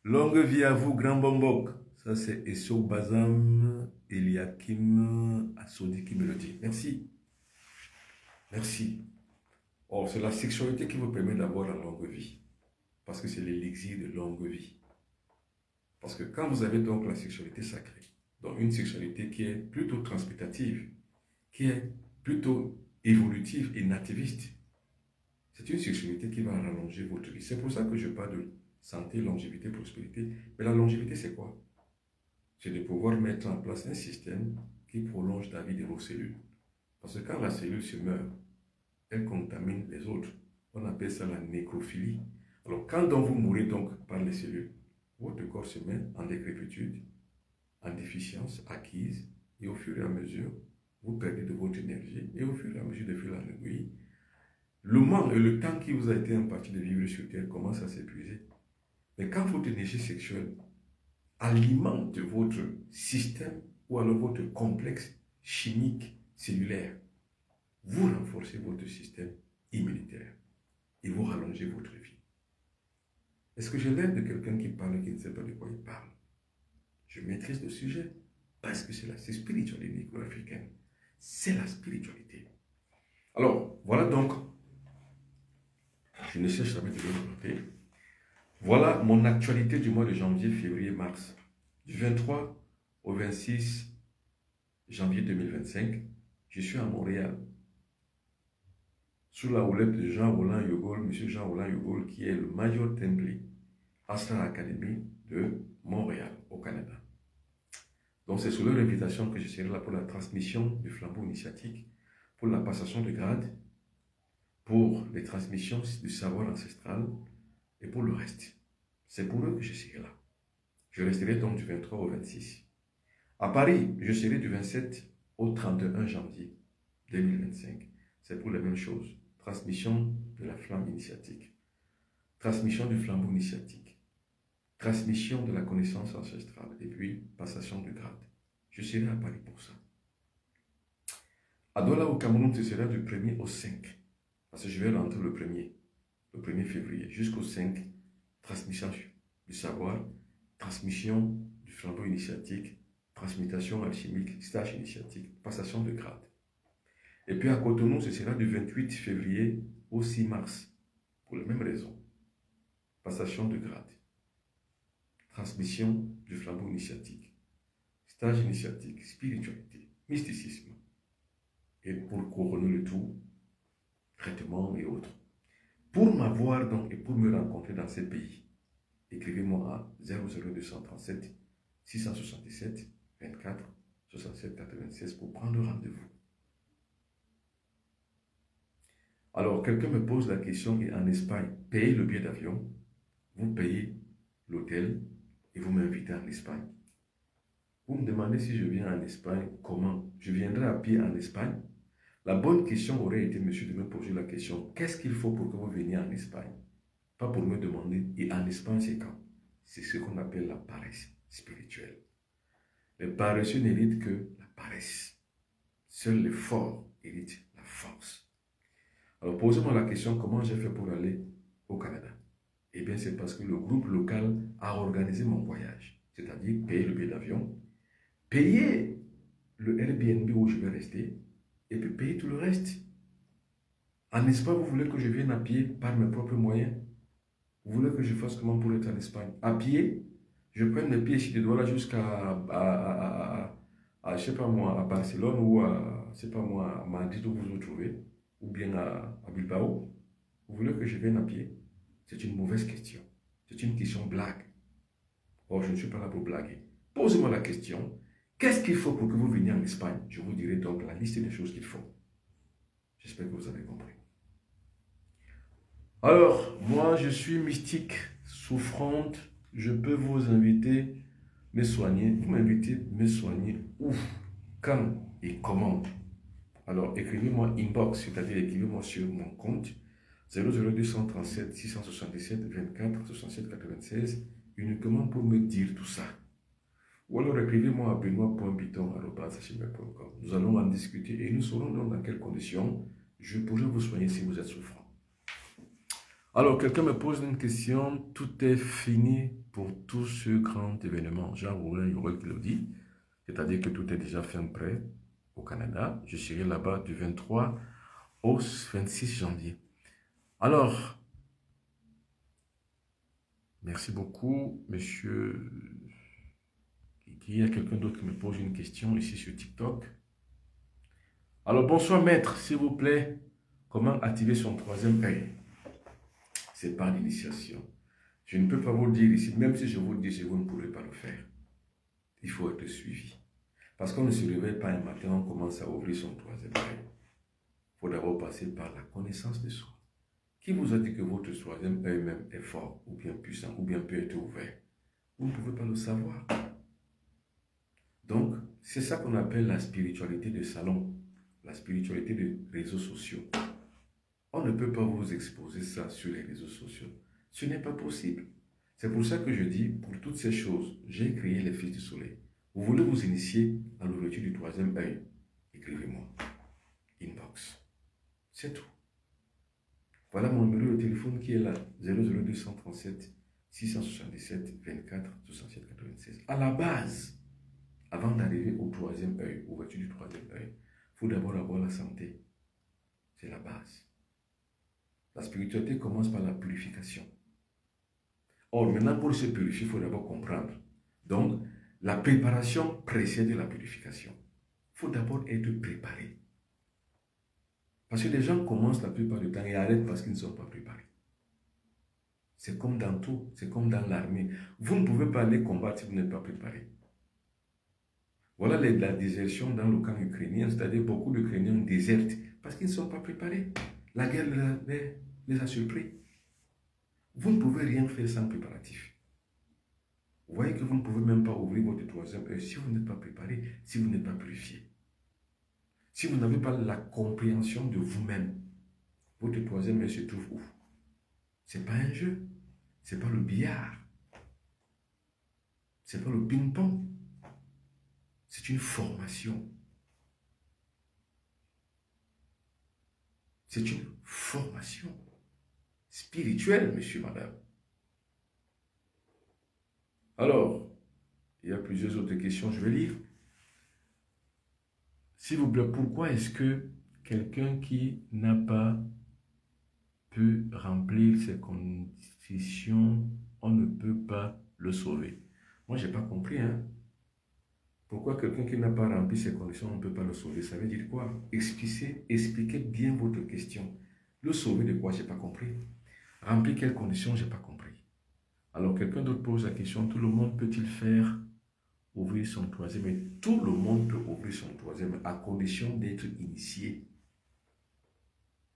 A: longue vie à vous, Grand Bombok. Ça, c'est Esso Bazam Eliakim Asodi qui me le dit. Merci. Merci. Or, c'est la sexualité qui vous permet d'avoir la longue vie. Parce que c'est l'élixir de longue vie. Parce que quand vous avez donc la sexualité sacrée, donc une sexualité qui est plutôt transmutative, qui est plutôt évolutive et nativiste, c'est une sexualité qui va rallonger votre vie. C'est pour ça que je parle de santé, longévité, prospérité. Mais la longévité, c'est quoi? C'est de pouvoir mettre en place un système qui prolonge la vie de vos cellules. Parce que quand la cellule se meurt, elle contamine les autres. On appelle ça la nécrophilie. Alors, quand donc vous mourrez donc par les cellules, votre corps se met en décrépitude, en déficience acquise, et au fur et à mesure, vous perdez de votre énergie, et au fur et à mesure de fil en aiguille, le moment et le temps qui vous a été imparti de vivre sur Terre commence à s'épuiser. Mais quand votre énergie sexuelle alimente votre système ou alors votre complexe chimique cellulaire, vous renforcez votre système immunitaire et vous rallongez votre vie. Est-ce que j'ai l'air de quelqu'un qui parle et qui ne sait pas de quoi il parle? Je maîtrise le sujet parce que c'est la spiritualité négro-africaine. C'est la spiritualité. Alors, voilà donc, je ne cherche jamais de le noter. Voilà mon actualité du mois de janvier, février, mars. Du 23 au 26 janvier 2025, je suis à Montréal. Sous la houlette de Jean Roland Yogol, M. Jean Roland Yogol, qui est le Major Templi Astra Academy de Montréal, au Canada. Donc c'est sous leur invitation que je serai là pour la transmission du flambeau initiatique, pour la passation de grade, pour les transmissions du savoir ancestral et pour le reste. C'est pour eux que je serai là. Je resterai donc du 23 au 26. À Paris, je serai du 27 au 31 janvier 2025. C'est pour la même chose. Transmission de la flamme initiatique. Transmission du flambeau initiatique. Transmission de la connaissance ancestrale. Et puis, passation du grade. Je serai à Paris pour ça. À Douala au Cameroun, ce sera du 1er au 5. Parce que je vais rentrer le 1er février, jusqu'au 5. Transmission du savoir, transmission du flambeau initiatique, transmutation alchimique, stage initiatique, passation de grade. Et puis à Cotonou, ce sera du 28 février au 6 mars, pour les mêmes raisons. Passation de grade, transmission du flambeau initiatique, stage initiatique, spiritualité, mysticisme. Et pour couronner le tout, traitement et autres. Pour m'avoir donc et pour me rencontrer dans ces pays, écrivez-moi à 00237 677 24 67 96 pour prendre rendez-vous. Alors, quelqu'un me pose la question, et en Espagne, payez le billet d'avion, vous payez l'hôtel et vous m'invitez en Espagne. Vous me demandez si je viens en Espagne, comment? Je viendrai à pied en Espagne. La bonne question aurait été, monsieur, de me poser la question, qu'est-ce qu'il faut pour que vous veniez en Espagne? Pas pour me demander, et en Espagne, c'est quand? C'est ce qu'on appelle la paresse spirituelle. Les paresseux n'héritent que la paresse. Seuls les forts héritent la force. Alors, posez-moi la question, comment j'ai fait pour aller au Canada? Eh bien, c'est parce que le groupe local a organisé mon voyage. C'est-à-dire, payer le billet d'avion, payer le Airbnb où je vais rester, et puis payer tout le reste. En Espagne, vous voulez que je vienne à pied par mes propres moyens? Vous voulez que je fasse comment pour être en Espagne? À pied, je prends mes pieds ici de Douala jusqu'à, je sais pas moi, à Barcelone ou à, je sais pas moi, à Madrid où vous vous trouvez, ou bien à Bilbao. Vous voulez que je vienne à pied? C'est une mauvaise question. C'est une question blague. Or, je ne suis pas là pour blaguer. Posez-moi la question. Qu'est-ce qu'il faut pour que vous veniez en Espagne? Je vous dirai donc la liste des choses qu'il faut. J'espère que vous avez compris. Alors, moi, je suis mystique, souffrante. Je peux vous inviter, me soigner. Vous m'invitez, me soigner où, quand et comment? Alors, écrivez-moi inbox, c'est-à-dire écrivez-moi sur mon compte 00237 677 24 67 96 uniquement pour me dire tout ça. Ou alors écrivez-moi à benoît.biton@gmail.com. Nous allons en discuter et nous saurons donc dans quelles conditions je pourrais vous soigner si vous êtes souffrant. Alors, quelqu'un me pose une question. Tout est fini pour tout ce grand événement. Jean-Roulin qui le dit. C'est-à-dire que tout est déjà fin prêt au Canada. Je serai là-bas du 23 au 26 janvier. Alors, merci beaucoup, monsieur. Il y a quelqu'un d'autre qui me pose une question ici sur TikTok. Alors, bonsoir maître, s'il vous plaît. Comment activer son troisième œil? C'est par l'initiation. Je ne peux pas vous le dire ici, même si je vous le dis, vous ne pourrez pas le faire. Il faut être suivi. Parce qu'on ne se réveille pas un matin, on commence à ouvrir son troisième œil. Il faut d'abord passer par la connaissance de soi. Qui vous a dit que votre troisième œil même est fort, ou bien puissant, ou bien peut être ouvert? Vous ne pouvez pas le savoir. Donc, c'est ça qu'on appelle la spiritualité de salon, la spiritualité des réseaux sociaux. On ne peut pas vous exposer ça sur les réseaux sociaux. Ce n'est pas possible. C'est pour ça que je dis, pour toutes ces choses, j'ai créé les Fils du Soleil. Vous voulez vous initier à l'ouverture du troisième œil? Écrivez-moi. Inbox. C'est tout. Voilà mon numéro de téléphone qui est là. 00237 677 24 67 96. À la base, avant d'arriver au troisième œil, ouverture du troisième œil, il faut d'abord avoir la santé. C'est la base. La spiritualité commence par la purification. Or, maintenant, pour se purifier, il faut d'abord comprendre. Donc, la préparation précède la purification. Il faut d'abord être préparé. Parce que les gens commencent la plupart du temps et arrêtent parce qu'ils ne sont pas préparés. C'est comme dans tout, c'est comme dans l'armée. Vous ne pouvez pas aller combattre si vous n'êtes pas préparé. Voilà la désertion dans le camp ukrainien, c'est-à-dire beaucoup d'Ukrainiens désertent parce qu'ils ne sont pas préparés. La guerre les a surpris. Vous ne pouvez rien faire sans préparatif. Vous voyez que vous ne pouvez même pas ouvrir votre troisième œil si vous n'êtes pas préparé, si vous n'êtes pas purifié. Si vous n'avez pas la compréhension de vous-même, votre troisième œil se trouve où? Ce n'est pas un jeu. Ce n'est pas le billard. Ce n'est pas le ping-pong. C'est une formation. C'est une formation spirituelle, monsieur, madame. Alors, il y a plusieurs autres questions, je vais lire. S'il vous plaît, pourquoi est-ce que quelqu'un qui n'a pas pu remplir ces conditions, on ne peut pas le sauver? Moi, je n'ai pas compris, hein. Pourquoi quelqu'un qui n'a pas rempli ces conditions, on ne peut pas le sauver? Ça veut dire quoi? Expliquez bien votre question. Le sauver de quoi? Je n'ai pas compris. Remplir quelles conditions? Je n'ai pas compris. Alors, quelqu'un d'autre pose la question, tout le monde peut-il faire ouvrir son troisième œil? Tout le monde peut ouvrir son troisième œil à condition d'être initié.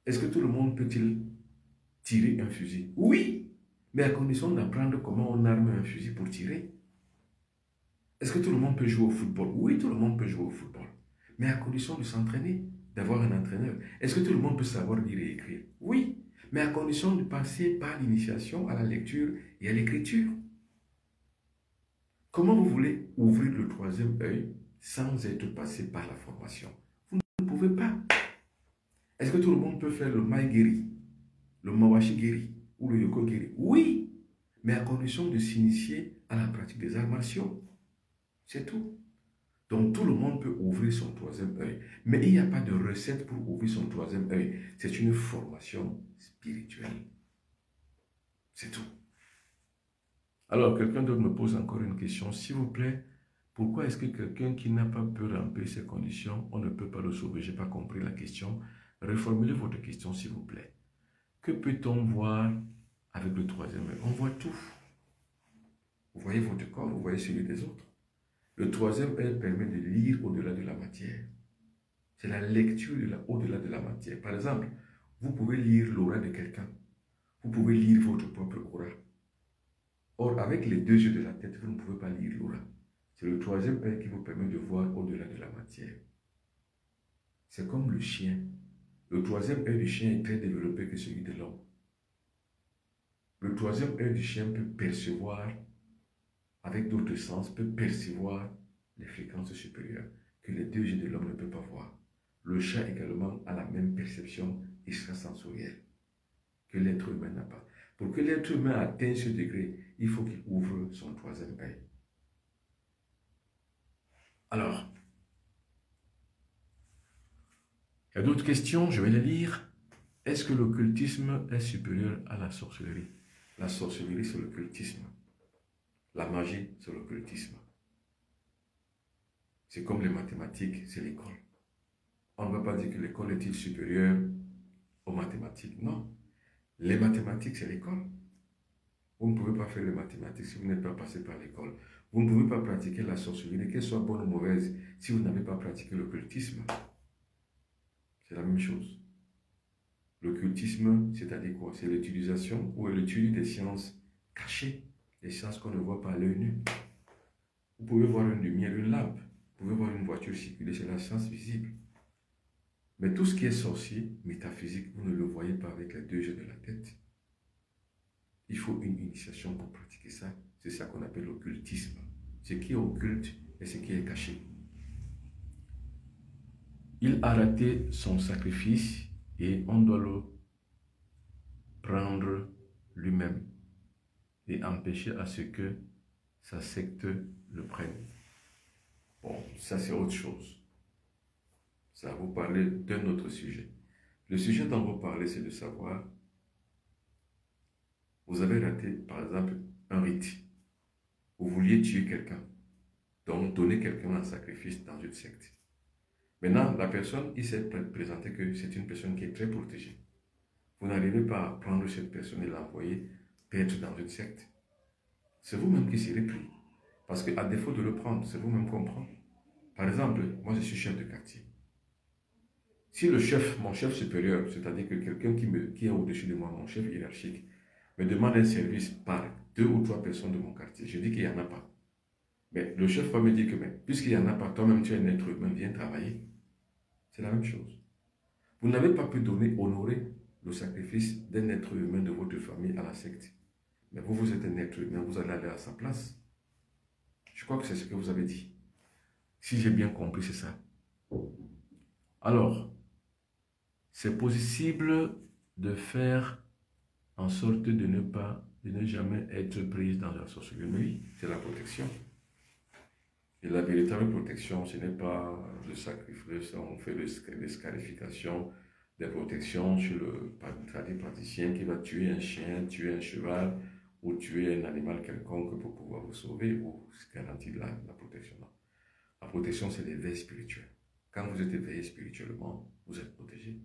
A: Est-ce que tout le monde peut-il tirer un fusil? Oui, mais à condition d'apprendre comment on arme un fusil pour tirer. Est-ce que tout le monde peut jouer au football? Oui, tout le monde peut jouer au football, mais à condition de s'entraîner, d'avoir un entraîneur. Est-ce que tout le monde peut savoir lire et écrire? Oui, mais à condition de passer par l'initiation à la lecture et à l'écriture. Comment vous voulez ouvrir le troisième œil sans être passé par la formation? Vous ne pouvez pas. Est-ce que tout le monde peut faire le maï-guéri, le mawashi-guéri ou le yoko-guéri? Oui, mais à condition de s'initier à la pratique des arts martiaux. C'est tout. Donc tout le monde peut ouvrir son troisième œil. Mais il n'y a pas de recette pour ouvrir son troisième œil. C'est une formation spirituelle. C'est tout. Alors, quelqu'un d'autre me pose encore une question. S'il vous plaît, pourquoi est-ce que quelqu'un qui n'a pas pu remplir ces conditions, on ne peut pas le sauver? Je n'ai pas compris la question. Reformulez votre question, s'il vous plaît. Que peut-on voir avec le troisième œil? On voit tout. Vous voyez votre corps, vous voyez celui des autres. Le troisième œil permet de lire au-delà de la matière. C'est la lecture au-delà de la matière. Par exemple, vous pouvez lire l'aura de quelqu'un. Vous pouvez lire votre propre aura. Or, avec les deux yeux de la tête, vous ne pouvez pas lire l'aura. C'est le troisième œil qui vous permet de voir au-delà de la matière. C'est comme le chien. Le troisième œil du chien est très développé que celui de l'homme. Le troisième œil du chien peut percevoir, avec d'autres sens, peut percevoir les fréquences supérieures que les deux yeux de l'homme ne peuvent pas voir. Le chat également a la même perception extrasensorielle que l'être humain n'a pas. Pour que l'être humain atteigne ce degré, il faut qu'il ouvre son troisième œil. Alors, il y a d'autres questions, je vais les lire. Est-ce que l'occultisme est supérieur à la sorcellerie? La sorcellerie, c'est l'occultisme. La magie, c'est l'occultisme. C'est comme les mathématiques, c'est l'école. On ne va pas dire que l'école est-il supérieure aux mathématiques. Non. Les mathématiques, c'est l'école. Vous ne pouvez pas faire les mathématiques si vous n'êtes pas passé par l'école. Vous ne pouvez pas pratiquer la sorcellerie, qu'elle soit bonne ou mauvaise, si vous n'avez pas pratiqué l'occultisme. C'est la même chose. L'occultisme, c'est-à-dire quoi? C'est l'utilisation ou l'étude des sciences cachées, des sciences qu'on ne voit pas à l'œil nu. Vous pouvez voir une lumière, une lampe. Vous pouvez voir une voiture circuler, c'est la science visible. Mais tout ce qui est sorcier, métaphysique, vous ne le voyez pas avec les deux yeux de la tête. Il faut une initiation pour pratiquer ça. C'est ça qu'on appelle l'occultisme. Ce qui est occulte et ce qui est caché. Il a raté son sacrifice et on doit le prendre lui-même et empêcher à ce que sa secte le prenne. Bon, ça c'est autre chose. Ça va vous parler d'un autre sujet. Le sujet dont vous parlez, c'est de savoir, vous avez raté, par exemple, un rite. Vous vouliez tuer quelqu'un, donc donner quelqu'un en sacrifice dans une secte. Maintenant, la personne, il s'est présenté que c'est une personne qui est très protégée. Vous n'arrivez pas à prendre cette personne et l'envoyer paître dans une secte. C'est vous-même qui serez pris. Parce qu'à défaut de le prendre, c'est vous-même qu'on prend. Par exemple, moi je suis chef de quartier. Si le chef, mon chef supérieur, c'est-à-dire que quelqu'un qui est au-dessus de moi, mon chef hiérarchique, me demande un service par 2 ou 3 personnes de mon quartier, je dis qu'il n'y en a pas. Mais le chef va me dire que, puisqu'il n'y en a pas, toi-même tu es un être humain, viens travailler. C'est la même chose. Vous n'avez pas pu honorer le sacrifice d'un être humain de votre famille à la secte. Mais vous êtes un être humain, vous allez aller à sa place. Je crois que c'est ce que vous avez dit. Si j'ai bien compris, c'est ça. Alors, c'est possible de faire en sorte de ne jamais être prise dans la sorcellerie. Oui, c'est la protection. Et la véritable protection, ce n'est pas le sacrifice, on fait des scarifications, des protections sur le praticien qui va tuer un chien, tuer un cheval ou tuer un animal quelconque pour pouvoir vous sauver ou garantir la protection. Non. La protection, c'est l'éveil spirituel. Quand vous êtes éveillé spirituellement, vous êtes protégé.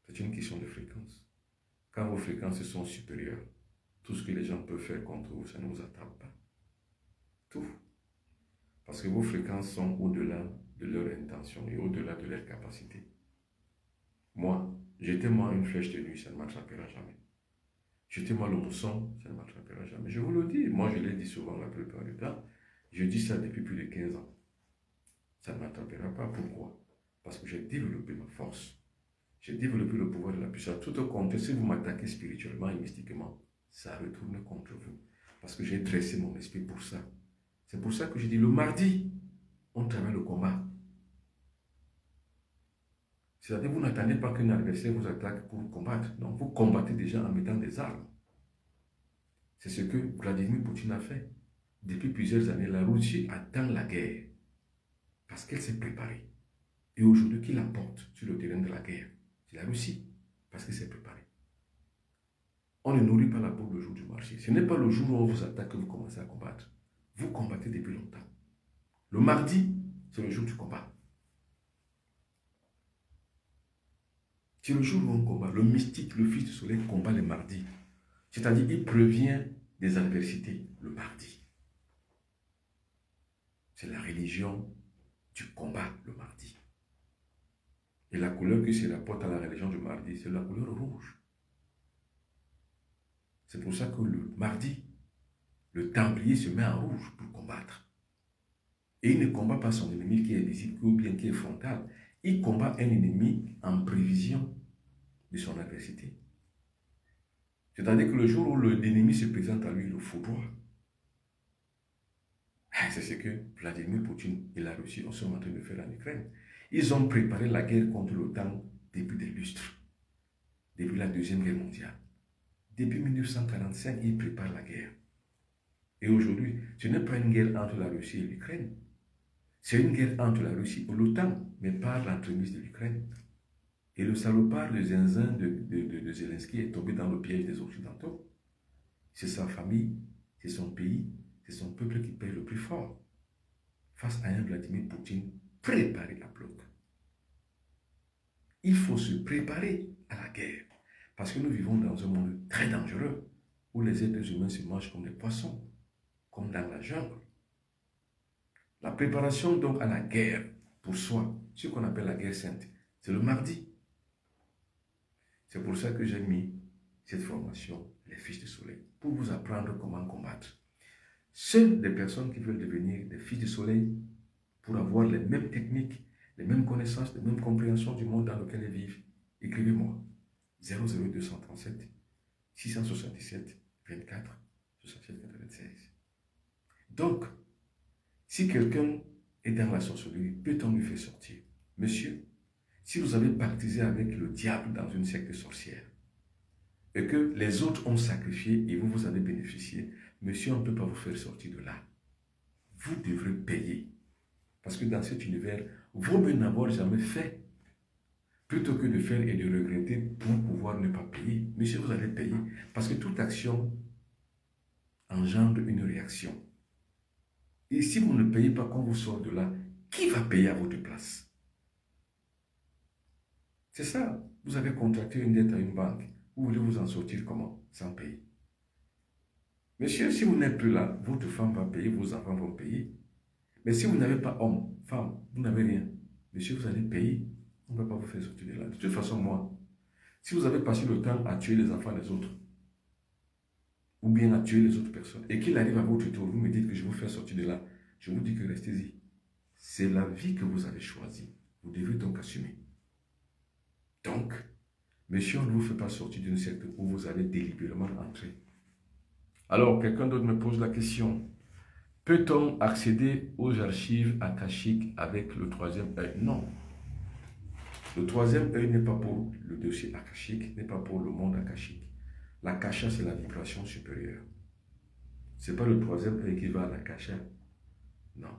A: C'est une question de fréquence. Quand vos fréquences sont supérieures, tout ce que les gens peuvent faire contre vous, ça ne vous attrape pas. Tout. Parce que vos fréquences sont au-delà de leur intention et au-delà de leur capacité. Moi, jetez-moi une flèche de nuit, ça ne m'attrapera jamais. Jetez-moi le mousson, ça ne m'attrapera jamais. Je vous le dis, moi je l'ai dit souvent la plupart du temps. Je dis ça depuis plus de 15 ans. Ça ne m'attrapera pas. Pourquoi? Parce que j'ai développé ma force. J'ai développé le pouvoir de la puissance. Tout au contraire, si vous m'attaquez spirituellement et mystiquement, ça retourne contre vous. Parce que j'ai dressé mon esprit pour ça. C'est pour ça que je dis le mardi, on travaille le combat. C'est-à-dire, vous n'attendez pas qu'un adversaire vous attaque pour combattre. Non, vous combattez déjà en mettant des armes. C'est ce que Vladimir Poutine a fait. Depuis plusieurs années, la Russie attend la guerre. Parce qu'elle s'est préparée. Et aujourd'hui, qui l'emporte sur le terrain de la guerre? C'est la Russie. Parce qu'elle s'est préparée. On ne nourrit pas la peau le jour du marché. Ce n'est pas le jour où on vous attaque que vous commencez à combattre. Vous combattez depuis longtemps. Le mardi, c'est le jour du combat. C'est le jour où on combat. Le mystique, le fils du soleil, combat le mardi. C'est-à-dire, il prévient des adversités le mardi. C'est la religion du combat le mardi. Et la couleur qui se rapporte à la religion du mardi, c'est la couleur rouge. C'est pour ça que le mardi, le templier se met en rouge pour combattre. Et il ne combat pas son ennemi qui est visible ou bien qui est frontal. Il combat un ennemi en prévision de son adversité. C'est-à-dire que le jour où l'ennemi se présente à lui, le foudroie. C'est ce que Vladimir Poutine et la Russie sont en train de faire en Ukraine. Ils ont préparé la guerre contre l'OTAN depuis des lustres, depuis la Deuxième Guerre mondiale. Depuis 1945, ils préparent la guerre. Et aujourd'hui, ce n'est pas une guerre entre la Russie et l'Ukraine. C'est une guerre entre la Russie et l'OTAN, mais par l'entremise de l'Ukraine. Et le salopard, le zinzin de Zelensky est tombé dans le piège des Occidentaux. C'est sa famille, c'est son pays, c'est son peuple qui paye le plus fort. Face à un Vladimir Poutine, préparez la bloc. Il faut se préparer à la guerre. Parce que nous vivons dans un monde très dangereux, où les êtres humains se mangent comme des poissons, comme dans la jungle. La préparation donc à la guerre pour soi, ce qu'on appelle la guerre sainte, c'est le mardi. C'est pour ça que j'ai mis cette formation, les fiches de soleil, pour vous apprendre comment combattre. Seules des personnes qui veulent devenir des fiches de soleil, pour avoir les mêmes techniques, les mêmes connaissances, les mêmes compréhensions du monde dans lequel elles vivent, écrivez-moi 00237 677 24 67 96. Donc, si quelqu'un est dans la sorcellerie, peut-on lui faire sortir? Monsieur, si vous avez baptisé avec le diable dans une secte sorcière, et que les autres ont sacrifié et vous avez bénéficié, monsieur, on ne peut pas vous faire sortir de là. Vous devrez payer. Parce que dans cet univers, vaut mieux n'avoir jamais fait, plutôt que de faire et de regretter pour pouvoir ne pas payer. Monsieur, vous allez payer. Parce que toute action engendre une réaction. Et si vous ne payez pas quand vous sortez de là, qui va payer à votre place? C'est ça. Vous avez contracté une dette à une banque. Vous voulez vous en sortir comment? Sans payer. Monsieur, si vous n'êtes plus là, votre femme va payer, vos enfants vont payer. Mais si vous n'avez pas homme, femme, vous n'avez rien. Monsieur, vous allez payer. On ne va pas vous faire sortir de là. De toute façon, moi, si vous avez passé le temps à tuer les enfants des autres, ou bien à tuer les autres personnes, et qu'il arrive à votre tour, vous me dites que je vous fais sortir de là, je vous dis que restez-y. C'est la vie que vous avez choisie. Vous devez donc assumer. Donc, monsieur, on ne vous fait pas sortir d'une secte où vous allez délibérément entrer. Alors, quelqu'un d'autre me pose la question. Peut-on accéder aux archives akashiques avec le troisième œil? Non. Le troisième œil n'est pas pour le dossier akashique, n'est pas pour le monde akashique. L'akasha, c'est la vibration supérieure. Ce n'est pas le troisième œil qui va à l'akasha. Non.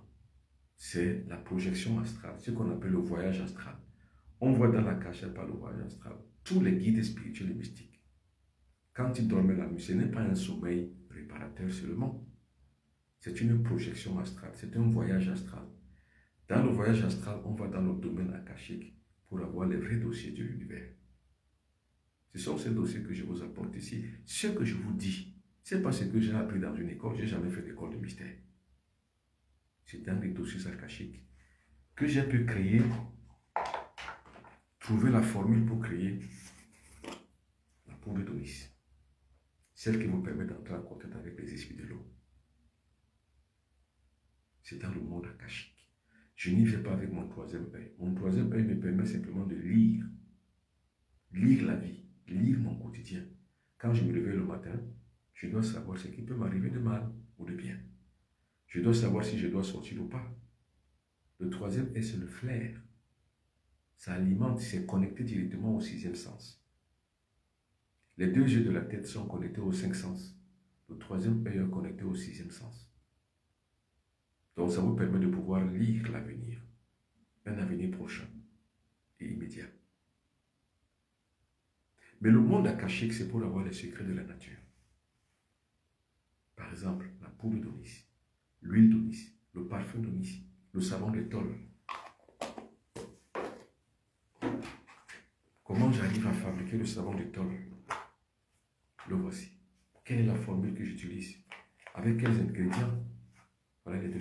A: C'est la projection astrale, ce qu'on appelle le voyage astral. On voit dans l'akasha par le voyage astral tous les guides spirituels et mystiques. Quand ils dormaient la nuit, ce n'est pas un sommeil réparateur seulement. C'est une projection astrale, c'est un voyage astral. Dans le voyage astral, on va dans le domaine akashique pour avoir les vrais dossiers de l'univers. Ce sont ces dossiers que je vous apporte ici. Ce que je vous dis, ce n'est pas ce que j'ai appris dans une école. Je n'ai jamais fait d'école de mystère. C'est dans les dossiers akashiques que j'ai pu créer, trouver la formule pour créer la poudre d'Onis. Celle qui vous permet d'entrer en contact avec les esprits de l'eau. C'est dans le monde akashique. Je n'y vais pas avec mon troisième œil. Mon troisième œil me permet simplement de lire. Lire la vie, lire mon quotidien. Quand je me réveille le matin, je dois savoir ce qui peut m'arriver de mal ou de bien. Je dois savoir si je dois sortir ou pas. Le troisième œil, c'est le flair. Ça alimente, c'est connecté directement au sixième sens. Les deux yeux de la tête sont connectés aux cinq sens. Le troisième œil est connecté au sixième sens. Donc ça vous permet de pouvoir lire l'avenir, un avenir prochain et immédiat. Mais le monde akashique, c'est pour avoir les secrets de la nature. Par exemple, la poudre d'Onis, l'huile d'Onis, le parfum d'Onis, le savon d'étole. Comment j'arrive à fabriquer le savon d'étole? Le voici. Quelle est la formule que j'utilise? Avec quels ingrédients? Voilà les deux.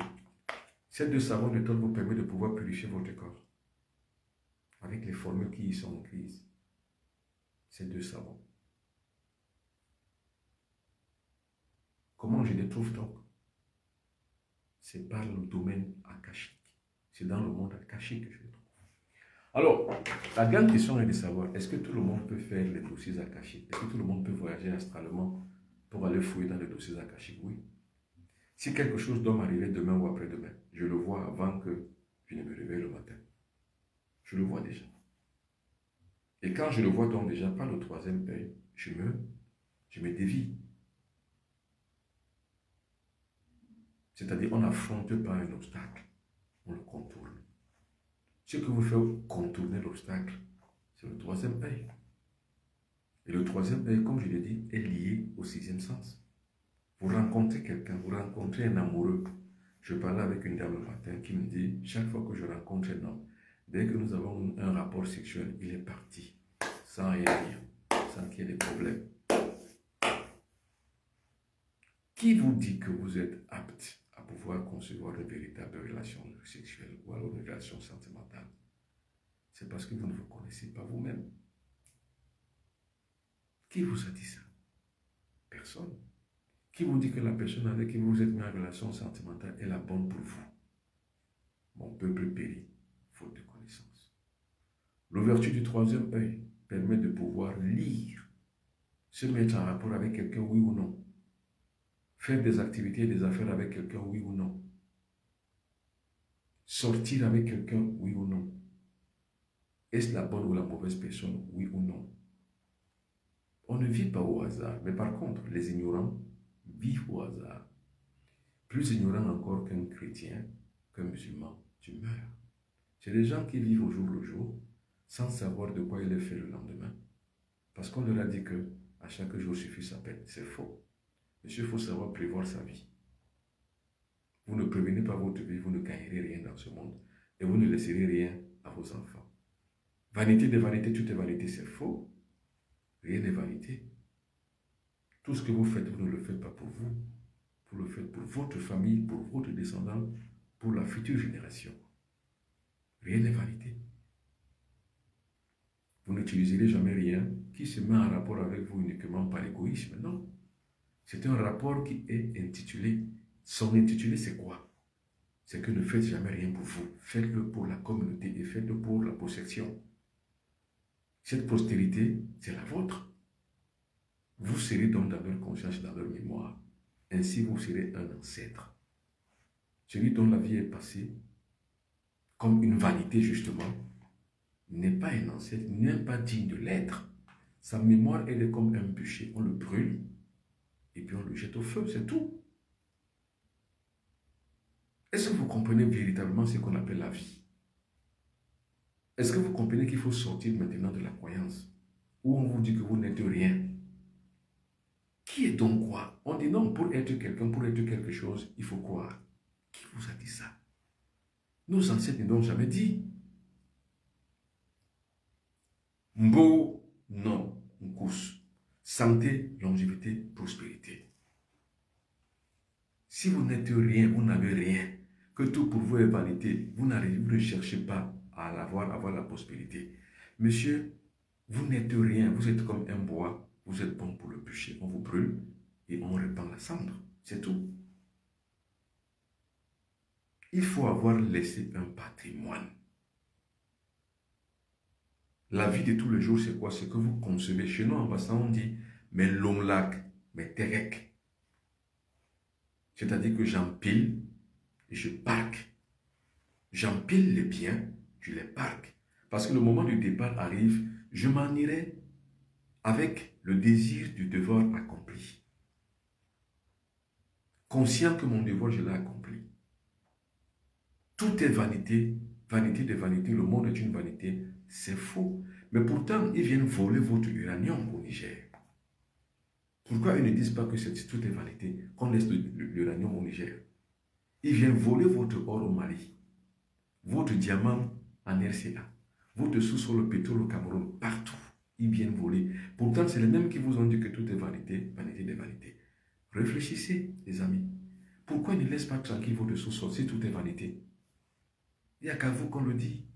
A: Ces deux savons de vous permettent de pouvoir purifier votre corps. Avec les formules qui y sont écrites. Ces deux savons. Comment je les trouve donc? C'est par le domaine akashique. C'est dans le monde akashique que je les trouve. Alors, la grande question est de savoir, est-ce que tout le monde peut faire les dossiers akashiques? Est-ce que tout le monde peut voyager astralement pour aller fouiller dans les dossiers akashiques? Oui. Si quelque chose doit m'arriver demain ou après-demain, je le vois avant que je ne me réveille le matin. Je le vois déjà. Et quand je le vois donc déjà par le troisième œil, je me dévie. C'est-à-dire, on n'affronte pas un obstacle, on le contourne. Ce que vous faites contourner l'obstacle, c'est le troisième œil. Et le troisième œil, comme je l'ai dit, est lié au sixième sens. Vous rencontrez quelqu'un, vous rencontrez un amoureux. Je parlais avec une dame le matin qui me dit, chaque fois que je rencontre un homme, dès que nous avons un rapport sexuel, il est parti, sans rien dire, sans qu'il y ait des problèmes. Qui vous dit que vous êtes apte à pouvoir concevoir de véritables relations sexuelles ou alors des relations sentimentales? C'est parce que vous ne vous connaissez pas vous-même. Qui vous a dit ça? Personne. Qui vous dit que la personne avec qui vous êtes mis en relation sentimentale est la bonne pour vous? Mon peuple périt, faute de connaissance. L'ouverture du troisième œil permet de pouvoir lire, se mettre en rapport avec quelqu'un, oui ou non. Faire des activités et des affaires avec quelqu'un, oui ou non. Sortir avec quelqu'un, oui ou non. Est-ce la bonne ou la mauvaise personne, oui ou non? On ne vit pas au hasard, mais par contre, les ignorants vivent au hasard. Plus ignorant encore qu'un chrétien, qu'un musulman, tu meurs. C'est des gens qui vivent au jour le jour, sans savoir de quoi il est fait le lendemain. Parce qu'on leur a dit que à chaque jour suffit sa peine. C'est faux. Monsieur, il faut savoir prévoir sa vie. Vous ne prévenez pas votre vie, vous ne gagnerez rien dans ce monde. Et vous ne laisserez rien à vos enfants. Vanité de vanité, tout est vanité, c'est faux. Rien n'est vanité. Tout ce que vous faites, vous ne le faites pas pour vous. Vous le faites pour votre famille, pour votre descendant, pour la future génération. Rien n'est vanité. Vous n'utiliserez jamais rien qui se met en rapport avec vous uniquement par l'égoïsme, non. C'est un rapport qui est intitulé. Son intitulé, c'est quoi? C'est que ne faites jamais rien pour vous. Faites-le pour la communauté et faites-le pour la possession. Cette postérité, c'est la vôtre. Vous serez donc dans leur conscience, dans leur mémoire. Ainsi, vous serez un ancêtre. Celui dont la vie est passée, comme une vanité justement, n'est pas un ancêtre, n'est pas digne de l'être. Sa mémoire, elle est comme un bûcher. On le brûle et puis on le jette au feu, c'est tout. Est-ce que vous comprenez véritablement ce qu'on appelle la vie? Est-ce que vous comprenez qu'il faut sortir maintenant de la croyance où on vous dit que vous n'êtes rien? Qui est donc quoi? On dit non, pour être quelqu'un, pour être quelque chose, il faut croire. Qui vous a dit ça? Nos ancêtres ne l'ont jamais dit. Mbo, non, Nkous. Santé, longévité, prospérité. Si vous n'êtes rien, vous n'avez rien, que tout pour vous est vanité, vous ne cherchez pas à avoir la prospérité. Monsieur, vous n'êtes rien, vous êtes comme un bois, vous êtes bon pour le bûcher, on vous brûle et on répand la cendre, c'est tout. Il faut avoir laissé un patrimoine. La vie de tous les jours, c'est quoi? C'est que vous concevez. Chez nous, en passant, on dit, mais long lac, mais terek. C'est-à-dire que j'empile et je parque. J'empile les biens, je les parque. Parce que le moment du départ arrive, je m'en irai avec le désir du devoir accompli. Conscient que mon devoir, je l'ai accompli. Tout est vanité, vanité de vanité, le monde est une vanité, c'est faux. Mais pourtant, ils viennent voler votre uranium au Niger. Pourquoi ils ne disent pas que tout est vanité, qu'on laisse l'uranium au Niger? Ils viennent voler votre or au Mali, votre diamant en RCA, votre sous-sol, le pétrole au Cameroun, partout. Ils viennent voler. Pourtant, c'est les mêmes qui vous ont dit que tout est vanité, vanité de vanité. Réfléchissez, les amis. Pourquoi ils ne laissent pas tranquille votre sous-sol si tout est vanité? Il n'y a qu'à vous qu'on le dit.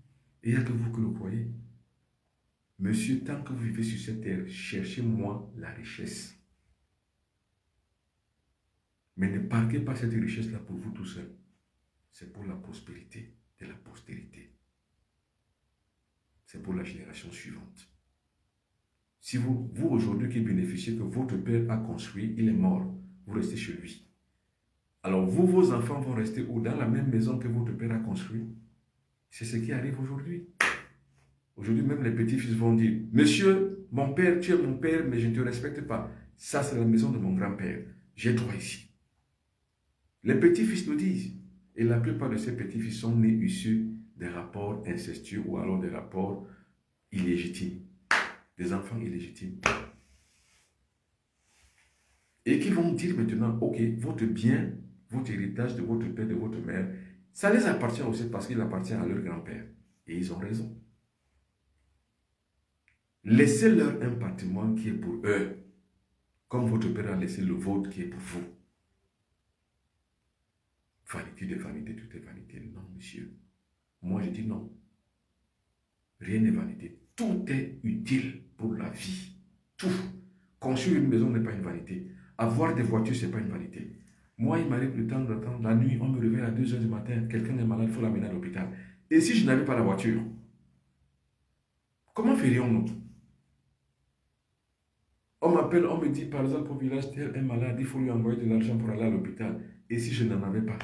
A: Et il n'y a que vous que le croyez. Monsieur, tant que vous vivez sur cette terre, cherchez-moi la richesse. Mais ne parquez pas cette richesse-là pour vous tout seul. C'est pour la prospérité de la postérité. C'est pour la génération suivante. Si vous aujourd'hui qui bénéficiez que votre père a construit, il est mort, vous restez chez lui. Alors vous, vos enfants vont rester où? Dans la même maison que votre père a construit. C'est ce qui arrive aujourd'hui. Aujourd'hui, même les petits-fils vont dire, monsieur, mon père, tu es mon père, mais je ne te respecte pas. Ça, c'est la maison de mon grand-père. J'ai droit ici. Les petits-fils nous disent. Et la plupart de ces petits-fils sont nés issus des rapports incestueux ou alors des rapports illégitimes. Des enfants illégitimes. Et qui vont dire maintenant, ok, votre bien, votre héritage de votre père, de votre mère, ça les appartient aussi parce qu'il appartient à leur grand-père. Et ils ont raison. Laissez-leur un patrimoine qui est pour eux, comme votre père a laissé le vôtre qui est pour vous. Vanité de vanité, tout est vanité. Non, monsieur. Moi, je dis non. Rien n'est vanité. Tout est utile pour la vie. Tout. Construire une maison n'est pas une vanité. Avoir des voitures, ce n'est pas une vanité. Moi, il m'arrive le temps d'attendre. La nuit, on me réveille à 2 h du matin. Quelqu'un est malade, il faut l'amener à l'hôpital. Et si je n'avais pas la voiture, comment ferions-nous? On m'appelle, on me dit, par exemple, au village, tel est malade, il faut lui envoyer de l'argent pour aller à l'hôpital. Et si je n'en avais pas?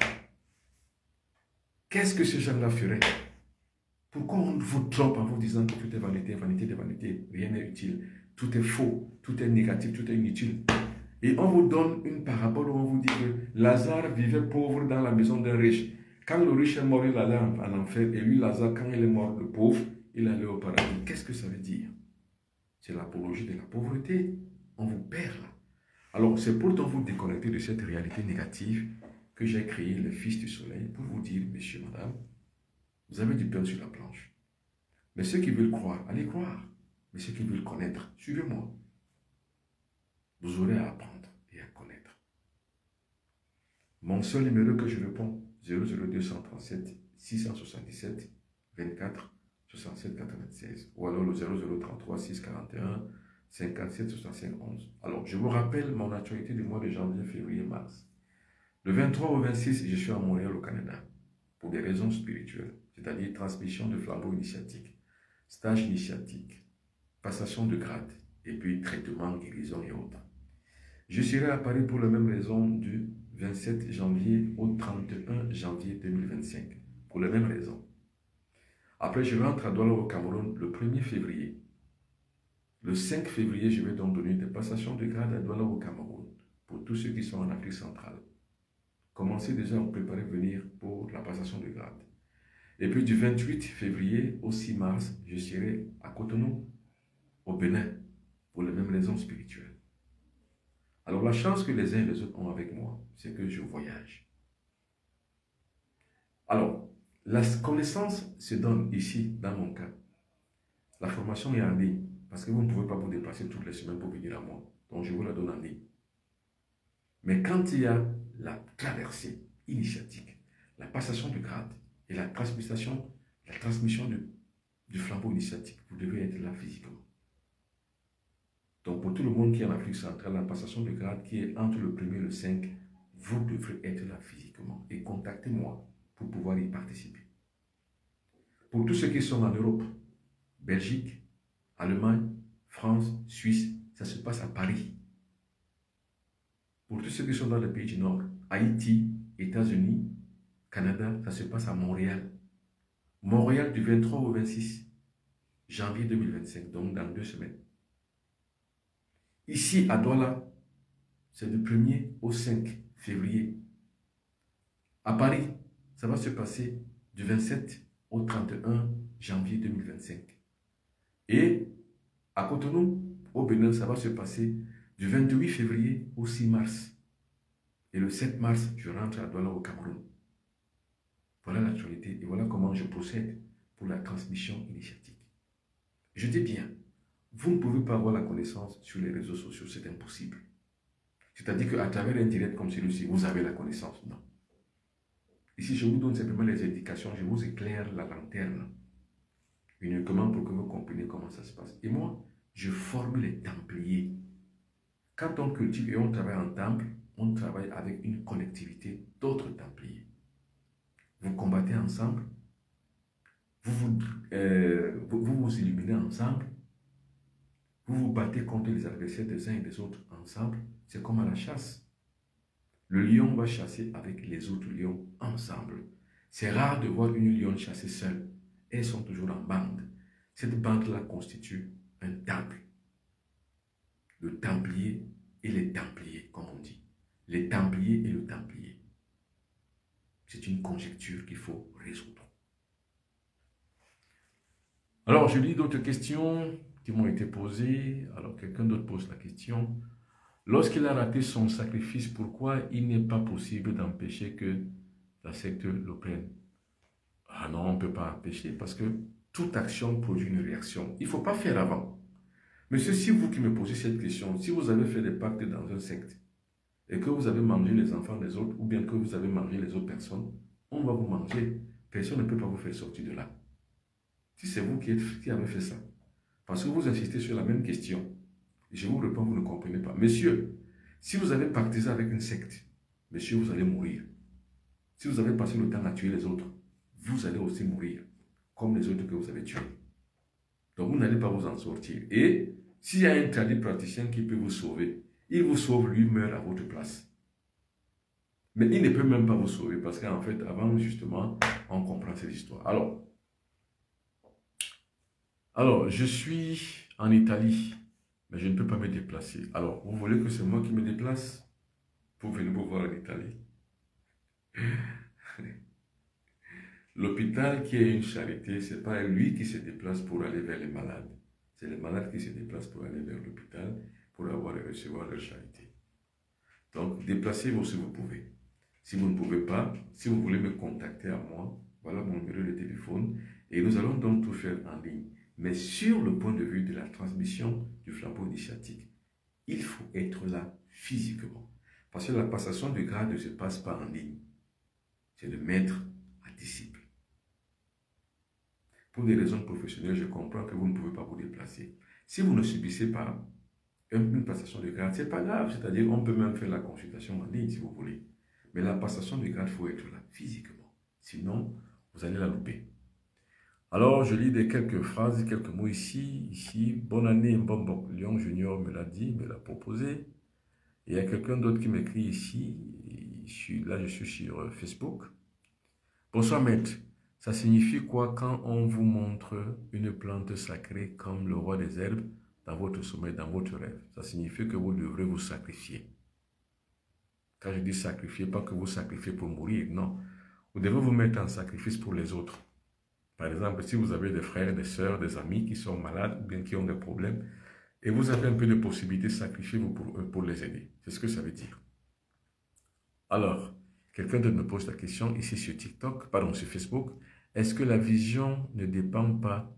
A: Qu'est-ce que ces gens-là feraient? Pourquoi on vous trompe en vous disant que tout est vanité, vanité de vanité, rien n'est utile, tout est faux, tout est négatif, tout est inutile. Et on vous donne une parabole où on vous dit que Lazare vivait pauvre dans la maison d'un riche. Quand le riche est mort, il allait en enfer. Et lui, Lazare, quand il est mort, le pauvre, il allait au paradis. Qu'est-ce que ça veut dire? C'est l'apologie de la pauvreté. On vous perd là. Alors, c'est pourtant vous déconnecter de cette réalité négative que j'ai créé le Fils du Soleil pour vous dire, messieurs, madame, vous avez du pain sur la planche. Mais ceux qui veulent croire, allez croire. Mais ceux qui veulent connaître, suivez-moi. Vous aurez à apprendre et à connaître. Mon seul numéro que je réponds, 00237 677 24 67 96. Ou alors le 0033 641 57 65 11. Alors, je vous rappelle mon actualité du mois de janvier, février, mars. Le 23 au 26, je suis à Montréal, au Canada, pour des raisons spirituelles, c'est-à-dire transmission de flambeau initiatique, stage initiatique, passation de grade, et puis traitement, guérison et autres. Je serai à Paris pour la même raison du 27 janvier au 31 janvier 2025, pour la même raison. Après, je rentre à Douala au Cameroun le 1er février. Le 5 février, je vais donc donner des passations de grade à Douala au Cameroun, pour tous ceux qui sont en Afrique centrale. Commencez déjà à vous préparer à venir pour la passation de grade. Et puis du 28 février au 6 mars, je serai à Cotonou, au Bénin, pour les mêmes raisons spirituelles. Alors la chance que les uns et les autres ont avec moi, c'est que je voyage. Alors, la connaissance se donne ici, dans mon cas. La formation est en ligne, parce que vous ne pouvez pas vous déplacer toutes les semaines pour venir à moi. Donc je vous la donne en ligne. Mais quand il y a la traversée initiatique, la passation de grade et la transmission du flambeau initiatique, vous devez être là physiquement. Donc pour tout le monde qui est en Afrique centrale, la passation de grade qui est entre le 1er et le 5, vous devrez être là physiquement et contactez-moi pour pouvoir y participer. Pour tous ceux qui sont en Europe, Belgique, Allemagne, France, Suisse, ça se passe à Paris. Pour tous ceux qui sont dans les pays du Nord, Haïti, États-Unis, Canada, ça se passe à Montréal. Montréal du 23 au 26 janvier 2025, donc dans 2 semaines. Ici, à Douala, c'est du 1er au 5 février. À Paris, ça va se passer du 27 au 31 janvier 2025. Et à Cotonou, au Bénin, ça va se passer du 28 février au 6 mars. Et le 7 mars, je rentre à Douala au Cameroun. Voilà l'actualité et voilà comment je procède pour la transmission initiatique. Je dis bien, vous ne pouvez pas avoir la connaissance sur les réseaux sociaux, c'est impossible. C'est-à-dire qu'à travers un direct comme celui-ci, vous avez la connaissance. Non. Ici, je vous donne simplement les indications, je vous éclaire la lanterne, uniquement pour que vous compreniez comment ça se passe. Et moi, je forme les templiers. Quand on cultive et on travaille en temple, on travaille avec une collectivité d'autres templiers. Vous combattez ensemble, vous illuminez ensemble, vous vous battez contre les adversaires des uns et des autres ensemble. C'est comme à la chasse. Le lion va chasser avec les autres lions ensemble. C'est rare de voir une lionne chasser seule. Elles sont toujours en bande. Cette bande-là constitue un temple. Le templier et les templiers, comme on dit. Les templiers et le templier. C'est une conjecture qu'il faut résoudre. Alors, je lis d'autres questions qui m'ont été posées. Alors, quelqu'un d'autre pose la question. Lorsqu'il a raté son sacrifice, pourquoi il n'est pas possible d'empêcher que la secte le prenne? Ah non, on ne peut pas empêcher parce que toute action produit une réaction. Il ne faut pas faire avant. Monsieur, si vous qui me posez cette question, si vous avez fait des pactes dans une secte et que vous avez mangé les enfants des autres ou bien que vous avez mangé les autres personnes, on va vous manger. Personne ne peut pas vous faire sortir de là. Si c'est vous qui avez fait ça, parce que vous insistez sur la même question, je vous réponds, vous ne comprenez pas. Monsieur, si vous avez pactisé avec une secte, monsieur, vous allez mourir. Si vous avez passé le temps à tuer les autres, vous allez aussi mourir, comme les autres que vous avez tués. Donc, vous n'allez pas vous en sortir. Et s'il y a un tradit praticien qui peut vous sauver, il vous sauve, lui meurt à votre place. Mais il ne peut même pas vous sauver parce qu'en fait, avant, justement, on comprend cette histoire. Alors, je suis en Italie, mais je ne peux pas me déplacer. Alors, vous voulez que c'est moi qui me déplace pour venir vous voir en Italie? L'hôpital qui est une charité, ce n'est pas lui qui se déplace pour aller vers les malades. C'est les malades qui se déplacent pour aller vers l'hôpital pour avoir et recevoir leur charité. Donc, déplacez-vous si vous pouvez. Si vous ne pouvez pas, si vous voulez me contacter à moi, voilà mon numéro de téléphone et nous allons donc tout faire en ligne. Mais sur le point de vue de la transmission du flambeau initiatique, il faut être là physiquement. Parce que la passation de grade ne se passe pas en ligne. C'est de maître à disciple. Pour des raisons professionnelles, je comprends que vous ne pouvez pas vous déplacer. Si vous ne subissez pas une passation de grade, ce n'est pas grave. C'est-à-dire qu'on peut même faire la consultation en ligne si vous voulez. Mais la passation de grade, il faut être là physiquement. Sinon, vous allez la louper. Alors, je lis quelques phrases, quelques mots ici. Bonne année, bon. Lyon Junior me l'a dit, me l'a proposé. Et il y a quelqu'un d'autre qui m'écrit ici. Je suis sur Facebook. Bonsoir, maître. Ça signifie quoi quand on vous montre une plante sacrée comme le roi des herbes dans votre sommeil, dans votre rêve? Ça signifie que vous devrez vous sacrifier. Quand je dis sacrifier, pas que vous sacrifiez pour mourir, non. Vous devez vous mettre en sacrifice pour les autres. Par exemple, si vous avez des frères, des sœurs, des amis qui sont malades ou bien qui ont des problèmes, et vous avez un peu de possibilité, sacrifiez-vous pour eux, pour les aider. C'est ce que ça veut dire. Alors, quelqu'un d'autre me pose la question ici sur sur Facebook. Est-ce que la vision ne dépend pas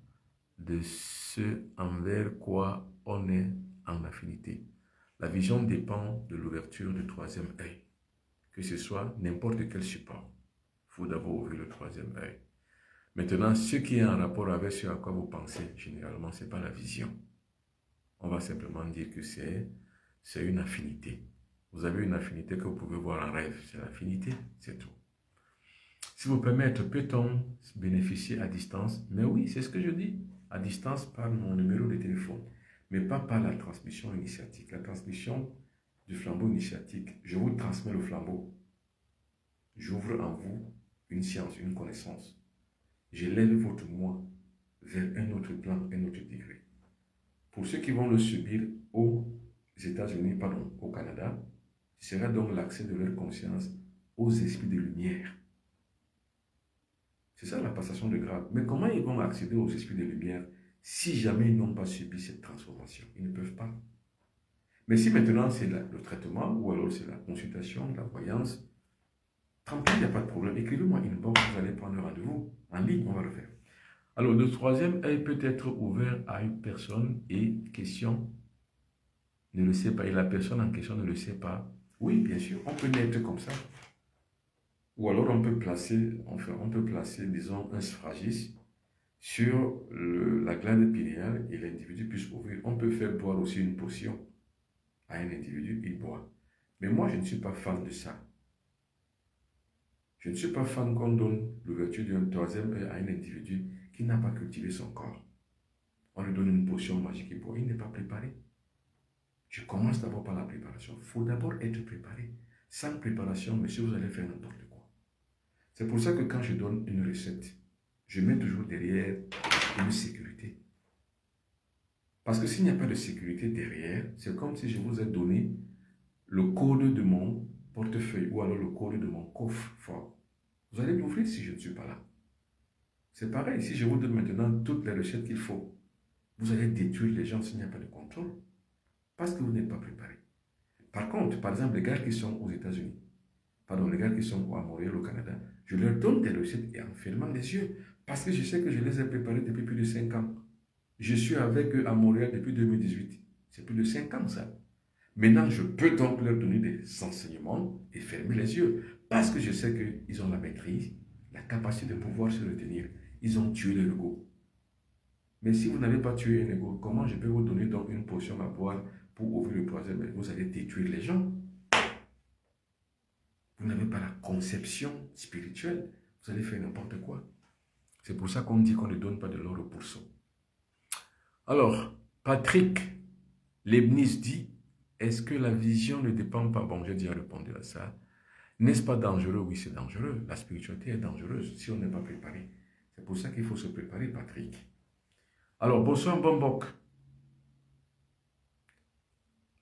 A: de ce envers quoi on est en affinité? La vision dépend de l'ouverture du troisième œil. Que ce soit n'importe quel support. Il faut d'abord ouvrir le troisième œil. Maintenant, ce qui est en rapport avec ce à quoi vous pensez, généralement, ce n'est pas la vision. On va simplement dire que c'est une affinité. Vous avez une affinité que vous pouvez voir en rêve. C'est l'affinité, c'est tout. Si vous permettez, peut-on bénéficier à distance? Mais oui, c'est ce que je dis. À distance par mon numéro de téléphone. Mais pas par la transmission initiatique. La transmission du flambeau initiatique, je vous transmets le flambeau. J'ouvre en vous une science, une connaissance. J'élève votre moi vers un autre plan, un autre degré. Pour ceux qui vont le subir aux États-Unis, pardon, au Canada, ce sera donc l'accès de leur conscience aux esprits de lumière. C'est ça la passation de grade. Mais comment ils vont accéder aux esprits de lumière si jamais ils n'ont pas subi cette transformation? Ils ne peuvent pas. Mais si maintenant c'est le traitement ou alors c'est la consultation, la voyance, tant pis, il n'y a pas de problème. Écrivez-moi une box, vous allez prendre rendez-vous en ligne, on va le faire. Alors, le troisième œil peut être ouvert à une personne et question ne le sait pas. Et la personne en question ne le sait pas. Oui, bien sûr, on peut naître comme ça. Ou alors on peut placer, enfin, on peut placer, disons, un sphragis sur la glande pinéale et l'individu puisse ouvrir. On peut faire boire aussi une potion à un individu, il boit. Mais moi, je ne suis pas fan de ça. Je ne suis pas fan qu'on donne l'ouverture d'un troisième œil à un individu qui n'a pas cultivé son corps. On lui donne une potion magique et boit. Il n'est pas préparé. Je commence d'abord par la préparation. Il faut d'abord être préparé. Sans préparation, monsieur, vous allez faire n'importe quoi. C'est pour ça que quand je donne une recette, je mets toujours derrière une sécurité. Parce que s'il n'y a pas de sécurité derrière, c'est comme si je vous ai donné le code de mon portefeuille ou alors le code de mon coffre-fort. Vous allez l'ouvrir si je ne suis pas là. C'est pareil, si je vous donne maintenant toutes les recettes qu'il faut, vous allez détruire les gens s'il n'y a pas de contrôle. Parce que vous n'êtes pas préparé. Par contre, par exemple, les gars qui sont aux États-Unis, pardon, les gars qui sont à Montréal, au Canada, je leur donne des recettes et en fermant les yeux. Parce que je sais que je les ai préparés depuis plus de 5 ans. Je suis avec eux à Montréal depuis 2018. C'est plus de 5 ans ça. Maintenant, je peux donc leur donner des enseignements et fermer les yeux. Parce que je sais qu'ils ont la maîtrise, la capacité de pouvoir se retenir. Ils ont tué l'ego. Mais si vous n'avez pas tué un ego, comment je peux vous donner donc une potion à boire pour ouvrir le troisième? Vous allez détruire les gens. Vous n'avez pas la conception spirituelle. Vous allez faire n'importe quoi. C'est pour ça qu'on dit qu'on ne donne pas de l'or au pourceau. Alors, Patrick Leibniz dit, est-ce que la vision ne dépend pas? Bon, j'ai déjà répondu à ça. N'est-ce pas dangereux? Oui, c'est dangereux. La spiritualité est dangereuse si on n'est pas préparé. C'est pour ça qu'il faut se préparer, Patrick. Alors, bonsoir, Bombok.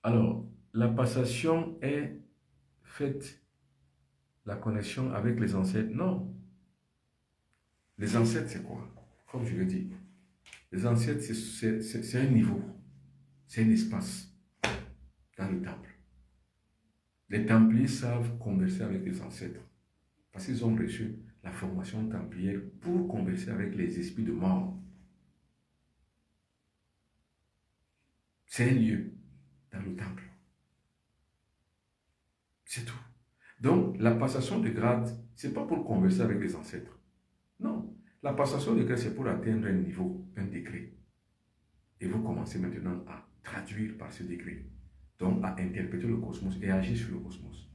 A: Alors, la passation est faite, la connexion avec les ancêtres? Non. Les ancêtres, c'est quoi? Comme je l'ai dit, les ancêtres, c'est un niveau, c'est un espace dans le temple. Les templiers savent converser avec les ancêtres parce qu'ils ont reçu la formation templière pour converser avec les esprits de mort. C'est un lieu dans le temple. C'est tout. Donc, la passation de grade, ce n'est pas pour converser avec les ancêtres. Non. La passation de grade, c'est pour atteindre un niveau, un degré. Et vous commencez maintenant à traduire par ce degré. Donc, à interpréter le cosmos et agir sur le cosmos.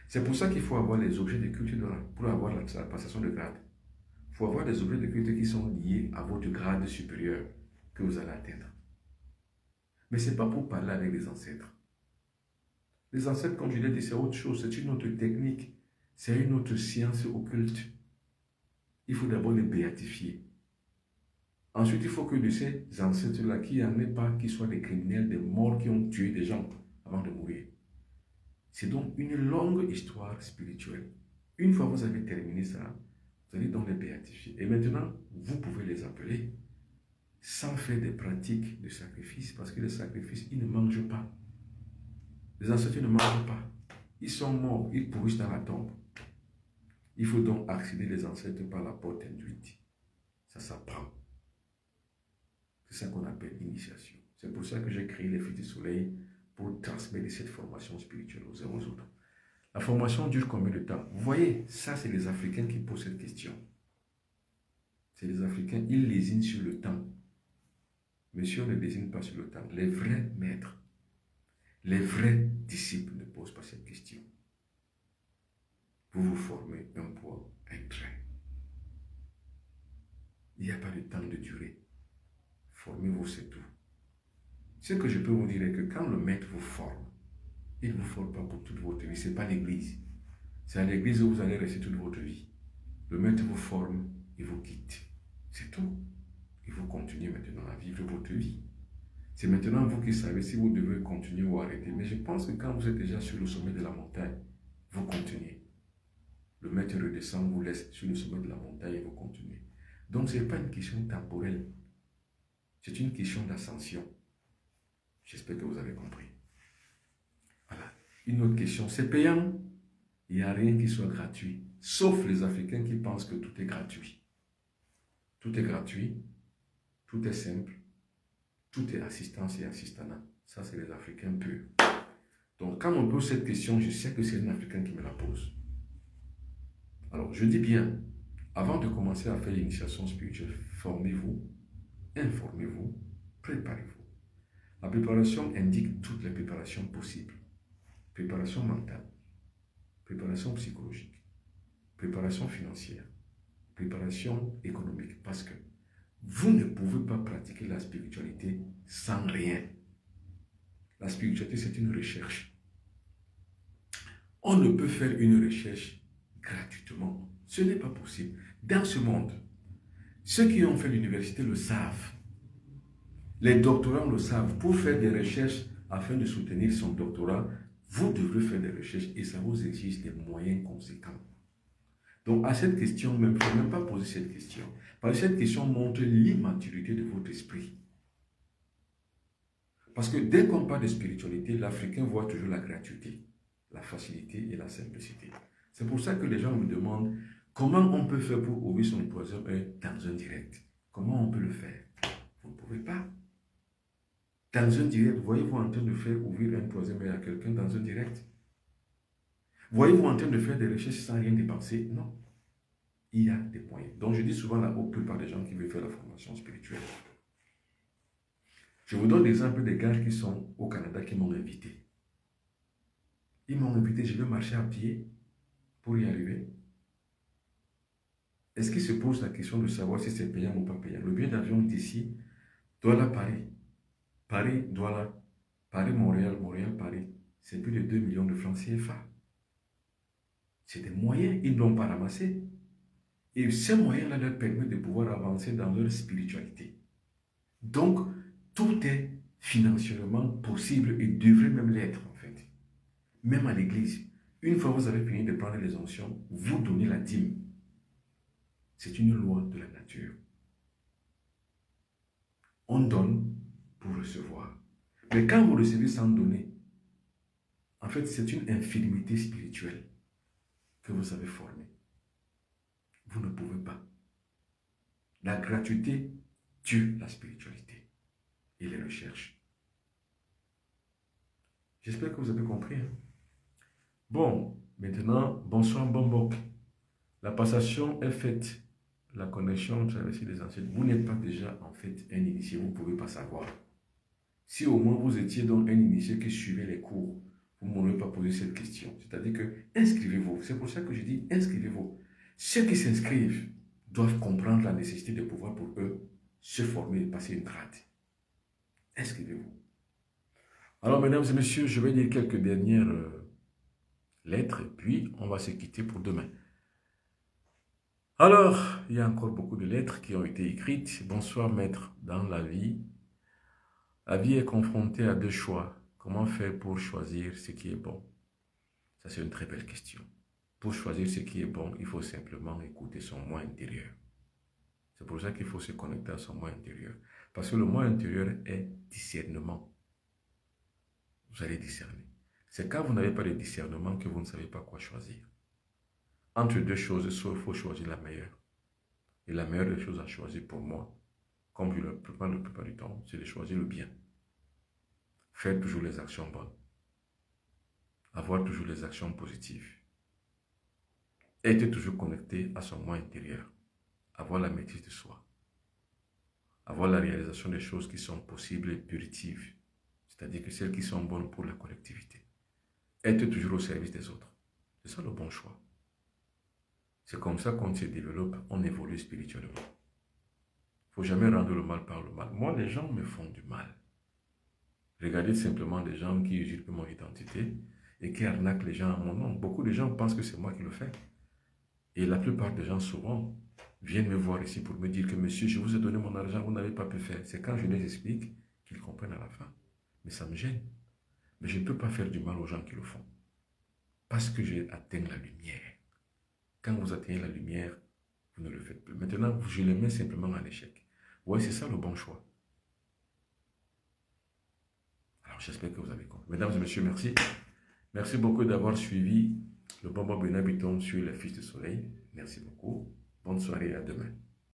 A: C'est pour ça qu'il faut avoir les objets de culte pour avoir la passation de grade. Il faut avoir des objets de culte qui sont liés à votre grade supérieur que vous allez atteindre. Mais ce n'est pas pour parler avec les ancêtres. Les ancêtres, comme je l'ai dit, c'est autre chose, c'est une autre technique, c'est une autre science occulte. Il faut d'abord les béatifier. Ensuite, il faut que de ces ancêtres-là, qu'il n'y en ait pas qui soient des criminels, des morts qui ont tué des gens avant de mourir. C'est donc une longue histoire spirituelle. Une fois que vous avez terminé ça, vous allez donc les béatifier. Et maintenant, vous pouvez les appeler sans faire des pratiques de sacrifice, parce que les sacrifices, ils ne mangent pas. Les ancêtres ne mangent pas. Ils sont morts, ils pourrissent dans la tombe. Il faut donc accéder les ancêtres par la porte induite. Ça s'apprend. C'est ça qu'on appelle initiation. C'est pour ça que j'ai créé les Fils du Soleil pour transmettre cette formation spirituelle aux uns aux autres. La formation dure combien de temps? Vous voyez, ça c'est les Africains qui posent cette question. C'est les Africains, ils lésinent sur le temps. Monsieur, on ne lésine pas sur le temps. Les vrais maîtres, les vrais disciples ne posent pas cette question. Vous vous formez un poids, un trait. Il n'y a pas de temps de durée. Formez-vous, c'est tout. Ce que je peux vous dire est que quand le maître vous forme, il ne vous forme pas pour toute votre vie. Ce n'est pas l'église. C'est à l'église où vous allez rester toute votre vie. Le maître vous forme, il vous quitte. C'est tout. Il faut continuer maintenant à vivre votre vie. C'est maintenant vous qui savez si vous devez continuer ou arrêter. Mais je pense que quand vous êtes déjà sur le sommet de la montagne, vous continuez. Le maître redescend, vous laisse sur le sommet de la montagne et vous continuez. Donc ce n'est pas une question temporelle. C'est une question d'ascension. J'espère que vous avez compris. Voilà. Une autre question. C'est payant? Il n'y a rien qui soit gratuit. Sauf les Africains qui pensent que tout est gratuit. Tout est gratuit. Tout est simple. Tout est assistance et assistanat. Ça, c'est les Africains purs. Donc, quand on pose cette question, je sais que c'est un Africain qui me la pose. Alors, je dis bien, avant de commencer à faire l'initiation spirituelle, formez-vous, informez-vous, préparez-vous. La préparation indique toutes les préparations possibles. Préparation mentale, préparation psychologique, préparation financière, préparation économique. Parce que vous ne pouvez pas pratiquer la spiritualité sans rien. La spiritualité, c'est une recherche. On ne peut faire une recherche gratuitement. Ce n'est pas possible. Dans ce monde, ceux qui ont fait l'université le savent. Les doctorants le savent. Pour faire des recherches afin de soutenir son doctorat, vous devrez faire des recherches et ça vous exige des moyens conséquents. Donc, à cette question, il ne faut même pas poser cette question. Parce que cette question montre l'immaturité de votre esprit. Parce que dès qu'on parle de spiritualité, l'Africain voit toujours la gratuité, la facilité et la simplicité. C'est pour ça que les gens me demandent comment on peut faire pour ouvrir son troisième œil dans un direct. Comment on peut le faire? Vous ne pouvez pas. Dans un direct, voyez-vous en train de faire ouvrir un troisième œil à quelqu'un dans un direct? Voyez-vous en train de faire des recherches sans rien dépenser? Non. Il y a des moyens. Donc je dis souvent la haute plupart des gens qui veulent faire la formation spirituelle. Je vous donne l'exemple des gars qui sont au Canada qui m'ont invité. Ils m'ont invité, je vais marcher à pied pour y arriver. Est-ce qu'ils se posent la question de savoir si c'est payant ou pas payant? Le billet d'avion d'ici, Douala-Paris, Paris-Douala, Paris-Montréal, Montréal-Paris, c'est plus de 2 millions de francs CFA. C'est des moyens, ils ne l'ont pas ramassé. Et ces moyens-là leur permettent de pouvoir avancer dans leur spiritualité. Donc, tout est financièrement possible et devrait même l'être en fait. Même à l'église. Une fois que vous avez fini de prendre les onctions, vous donnez la dîme. C'est une loi de la nature. On donne pour recevoir. Mais quand vous recevez sans donner, en fait, c'est une infirmité spirituelle que vous avez formée. Vous ne pouvez pas. La gratuité tue la spiritualité et les recherches. J'espère que vous avez compris. Hein? Bon, maintenant, bonsoir Bombok. La passation est faite. La connexion traverse les anciennes. Vous n'êtes pas déjà en fait un initié, vous ne pouvez pas savoir. Si au moins vous étiez donc un initié qui suivait les cours, vous ne m'aurez pas posé cette question. C'est-à-dire que inscrivez-vous. C'est pour ça que je dis inscrivez-vous. Ceux qui s'inscrivent doivent comprendre la nécessité de pouvoir pour eux se former et passer une grade. Inscrivez-vous. Alors, mesdames et messieurs, je vais lire quelques dernières lettres et puis on va se quitter pour demain. Alors, il y a encore beaucoup de lettres qui ont été écrites. Bonsoir, maître. Dans la vie est confrontée à deux choix. Comment faire pour choisir ce qui est bon? Ça, c'est une très belle question. Pour choisir ce qui est bon, il faut simplement écouter son moi intérieur. C'est pour ça qu'il faut se connecter à son moi intérieur. Parce que le moi intérieur est discernement. Vous allez discerner. C'est quand vous n'avez pas de discernement que vous ne savez pas quoi choisir. Entre deux choses, soit il faut choisir la meilleure. Et la meilleure des choses à choisir pour moi, comme je le prépare la plupart du temps, c'est de choisir le bien. Faire toujours les actions bonnes. Avoir toujours les actions positives. Être toujours connecté à son moi intérieur. Avoir la maîtrise de soi. Avoir la réalisation des choses qui sont possibles et positives. C'est-à-dire que celles qui sont bonnes pour la collectivité. Être toujours au service des autres. C'est ça le bon choix. C'est comme ça qu'on se développe, on évolue spirituellement. Il ne faut jamais rendre le mal par le mal. Moi, les gens me font du mal. Regardez simplement des gens qui usurpent mon identité et qui arnaquent les gens à mon nom. Beaucoup de gens pensent que c'est moi qui le fais. Et la plupart des gens, souvent, viennent me voir ici pour me dire que monsieur, je vous ai donné mon argent, vous n'avez pas pu faire. C'est quand je les explique qu'ils comprennent à la fin. Mais ça me gêne. Mais je ne peux pas faire du mal aux gens qui le font. Parce que j'ai atteint la lumière. Quand vous atteignez la lumière, vous ne le faites plus. Maintenant, je les mets simplement en échec. Oui, c'est ça le bon choix. Alors, j'espère que vous avez compris. Mesdames et messieurs, merci. Merci beaucoup d'avoir suivi le Bonbon Benabiton sur les Fils du Soleil. Merci beaucoup. Bonne soirée et à demain.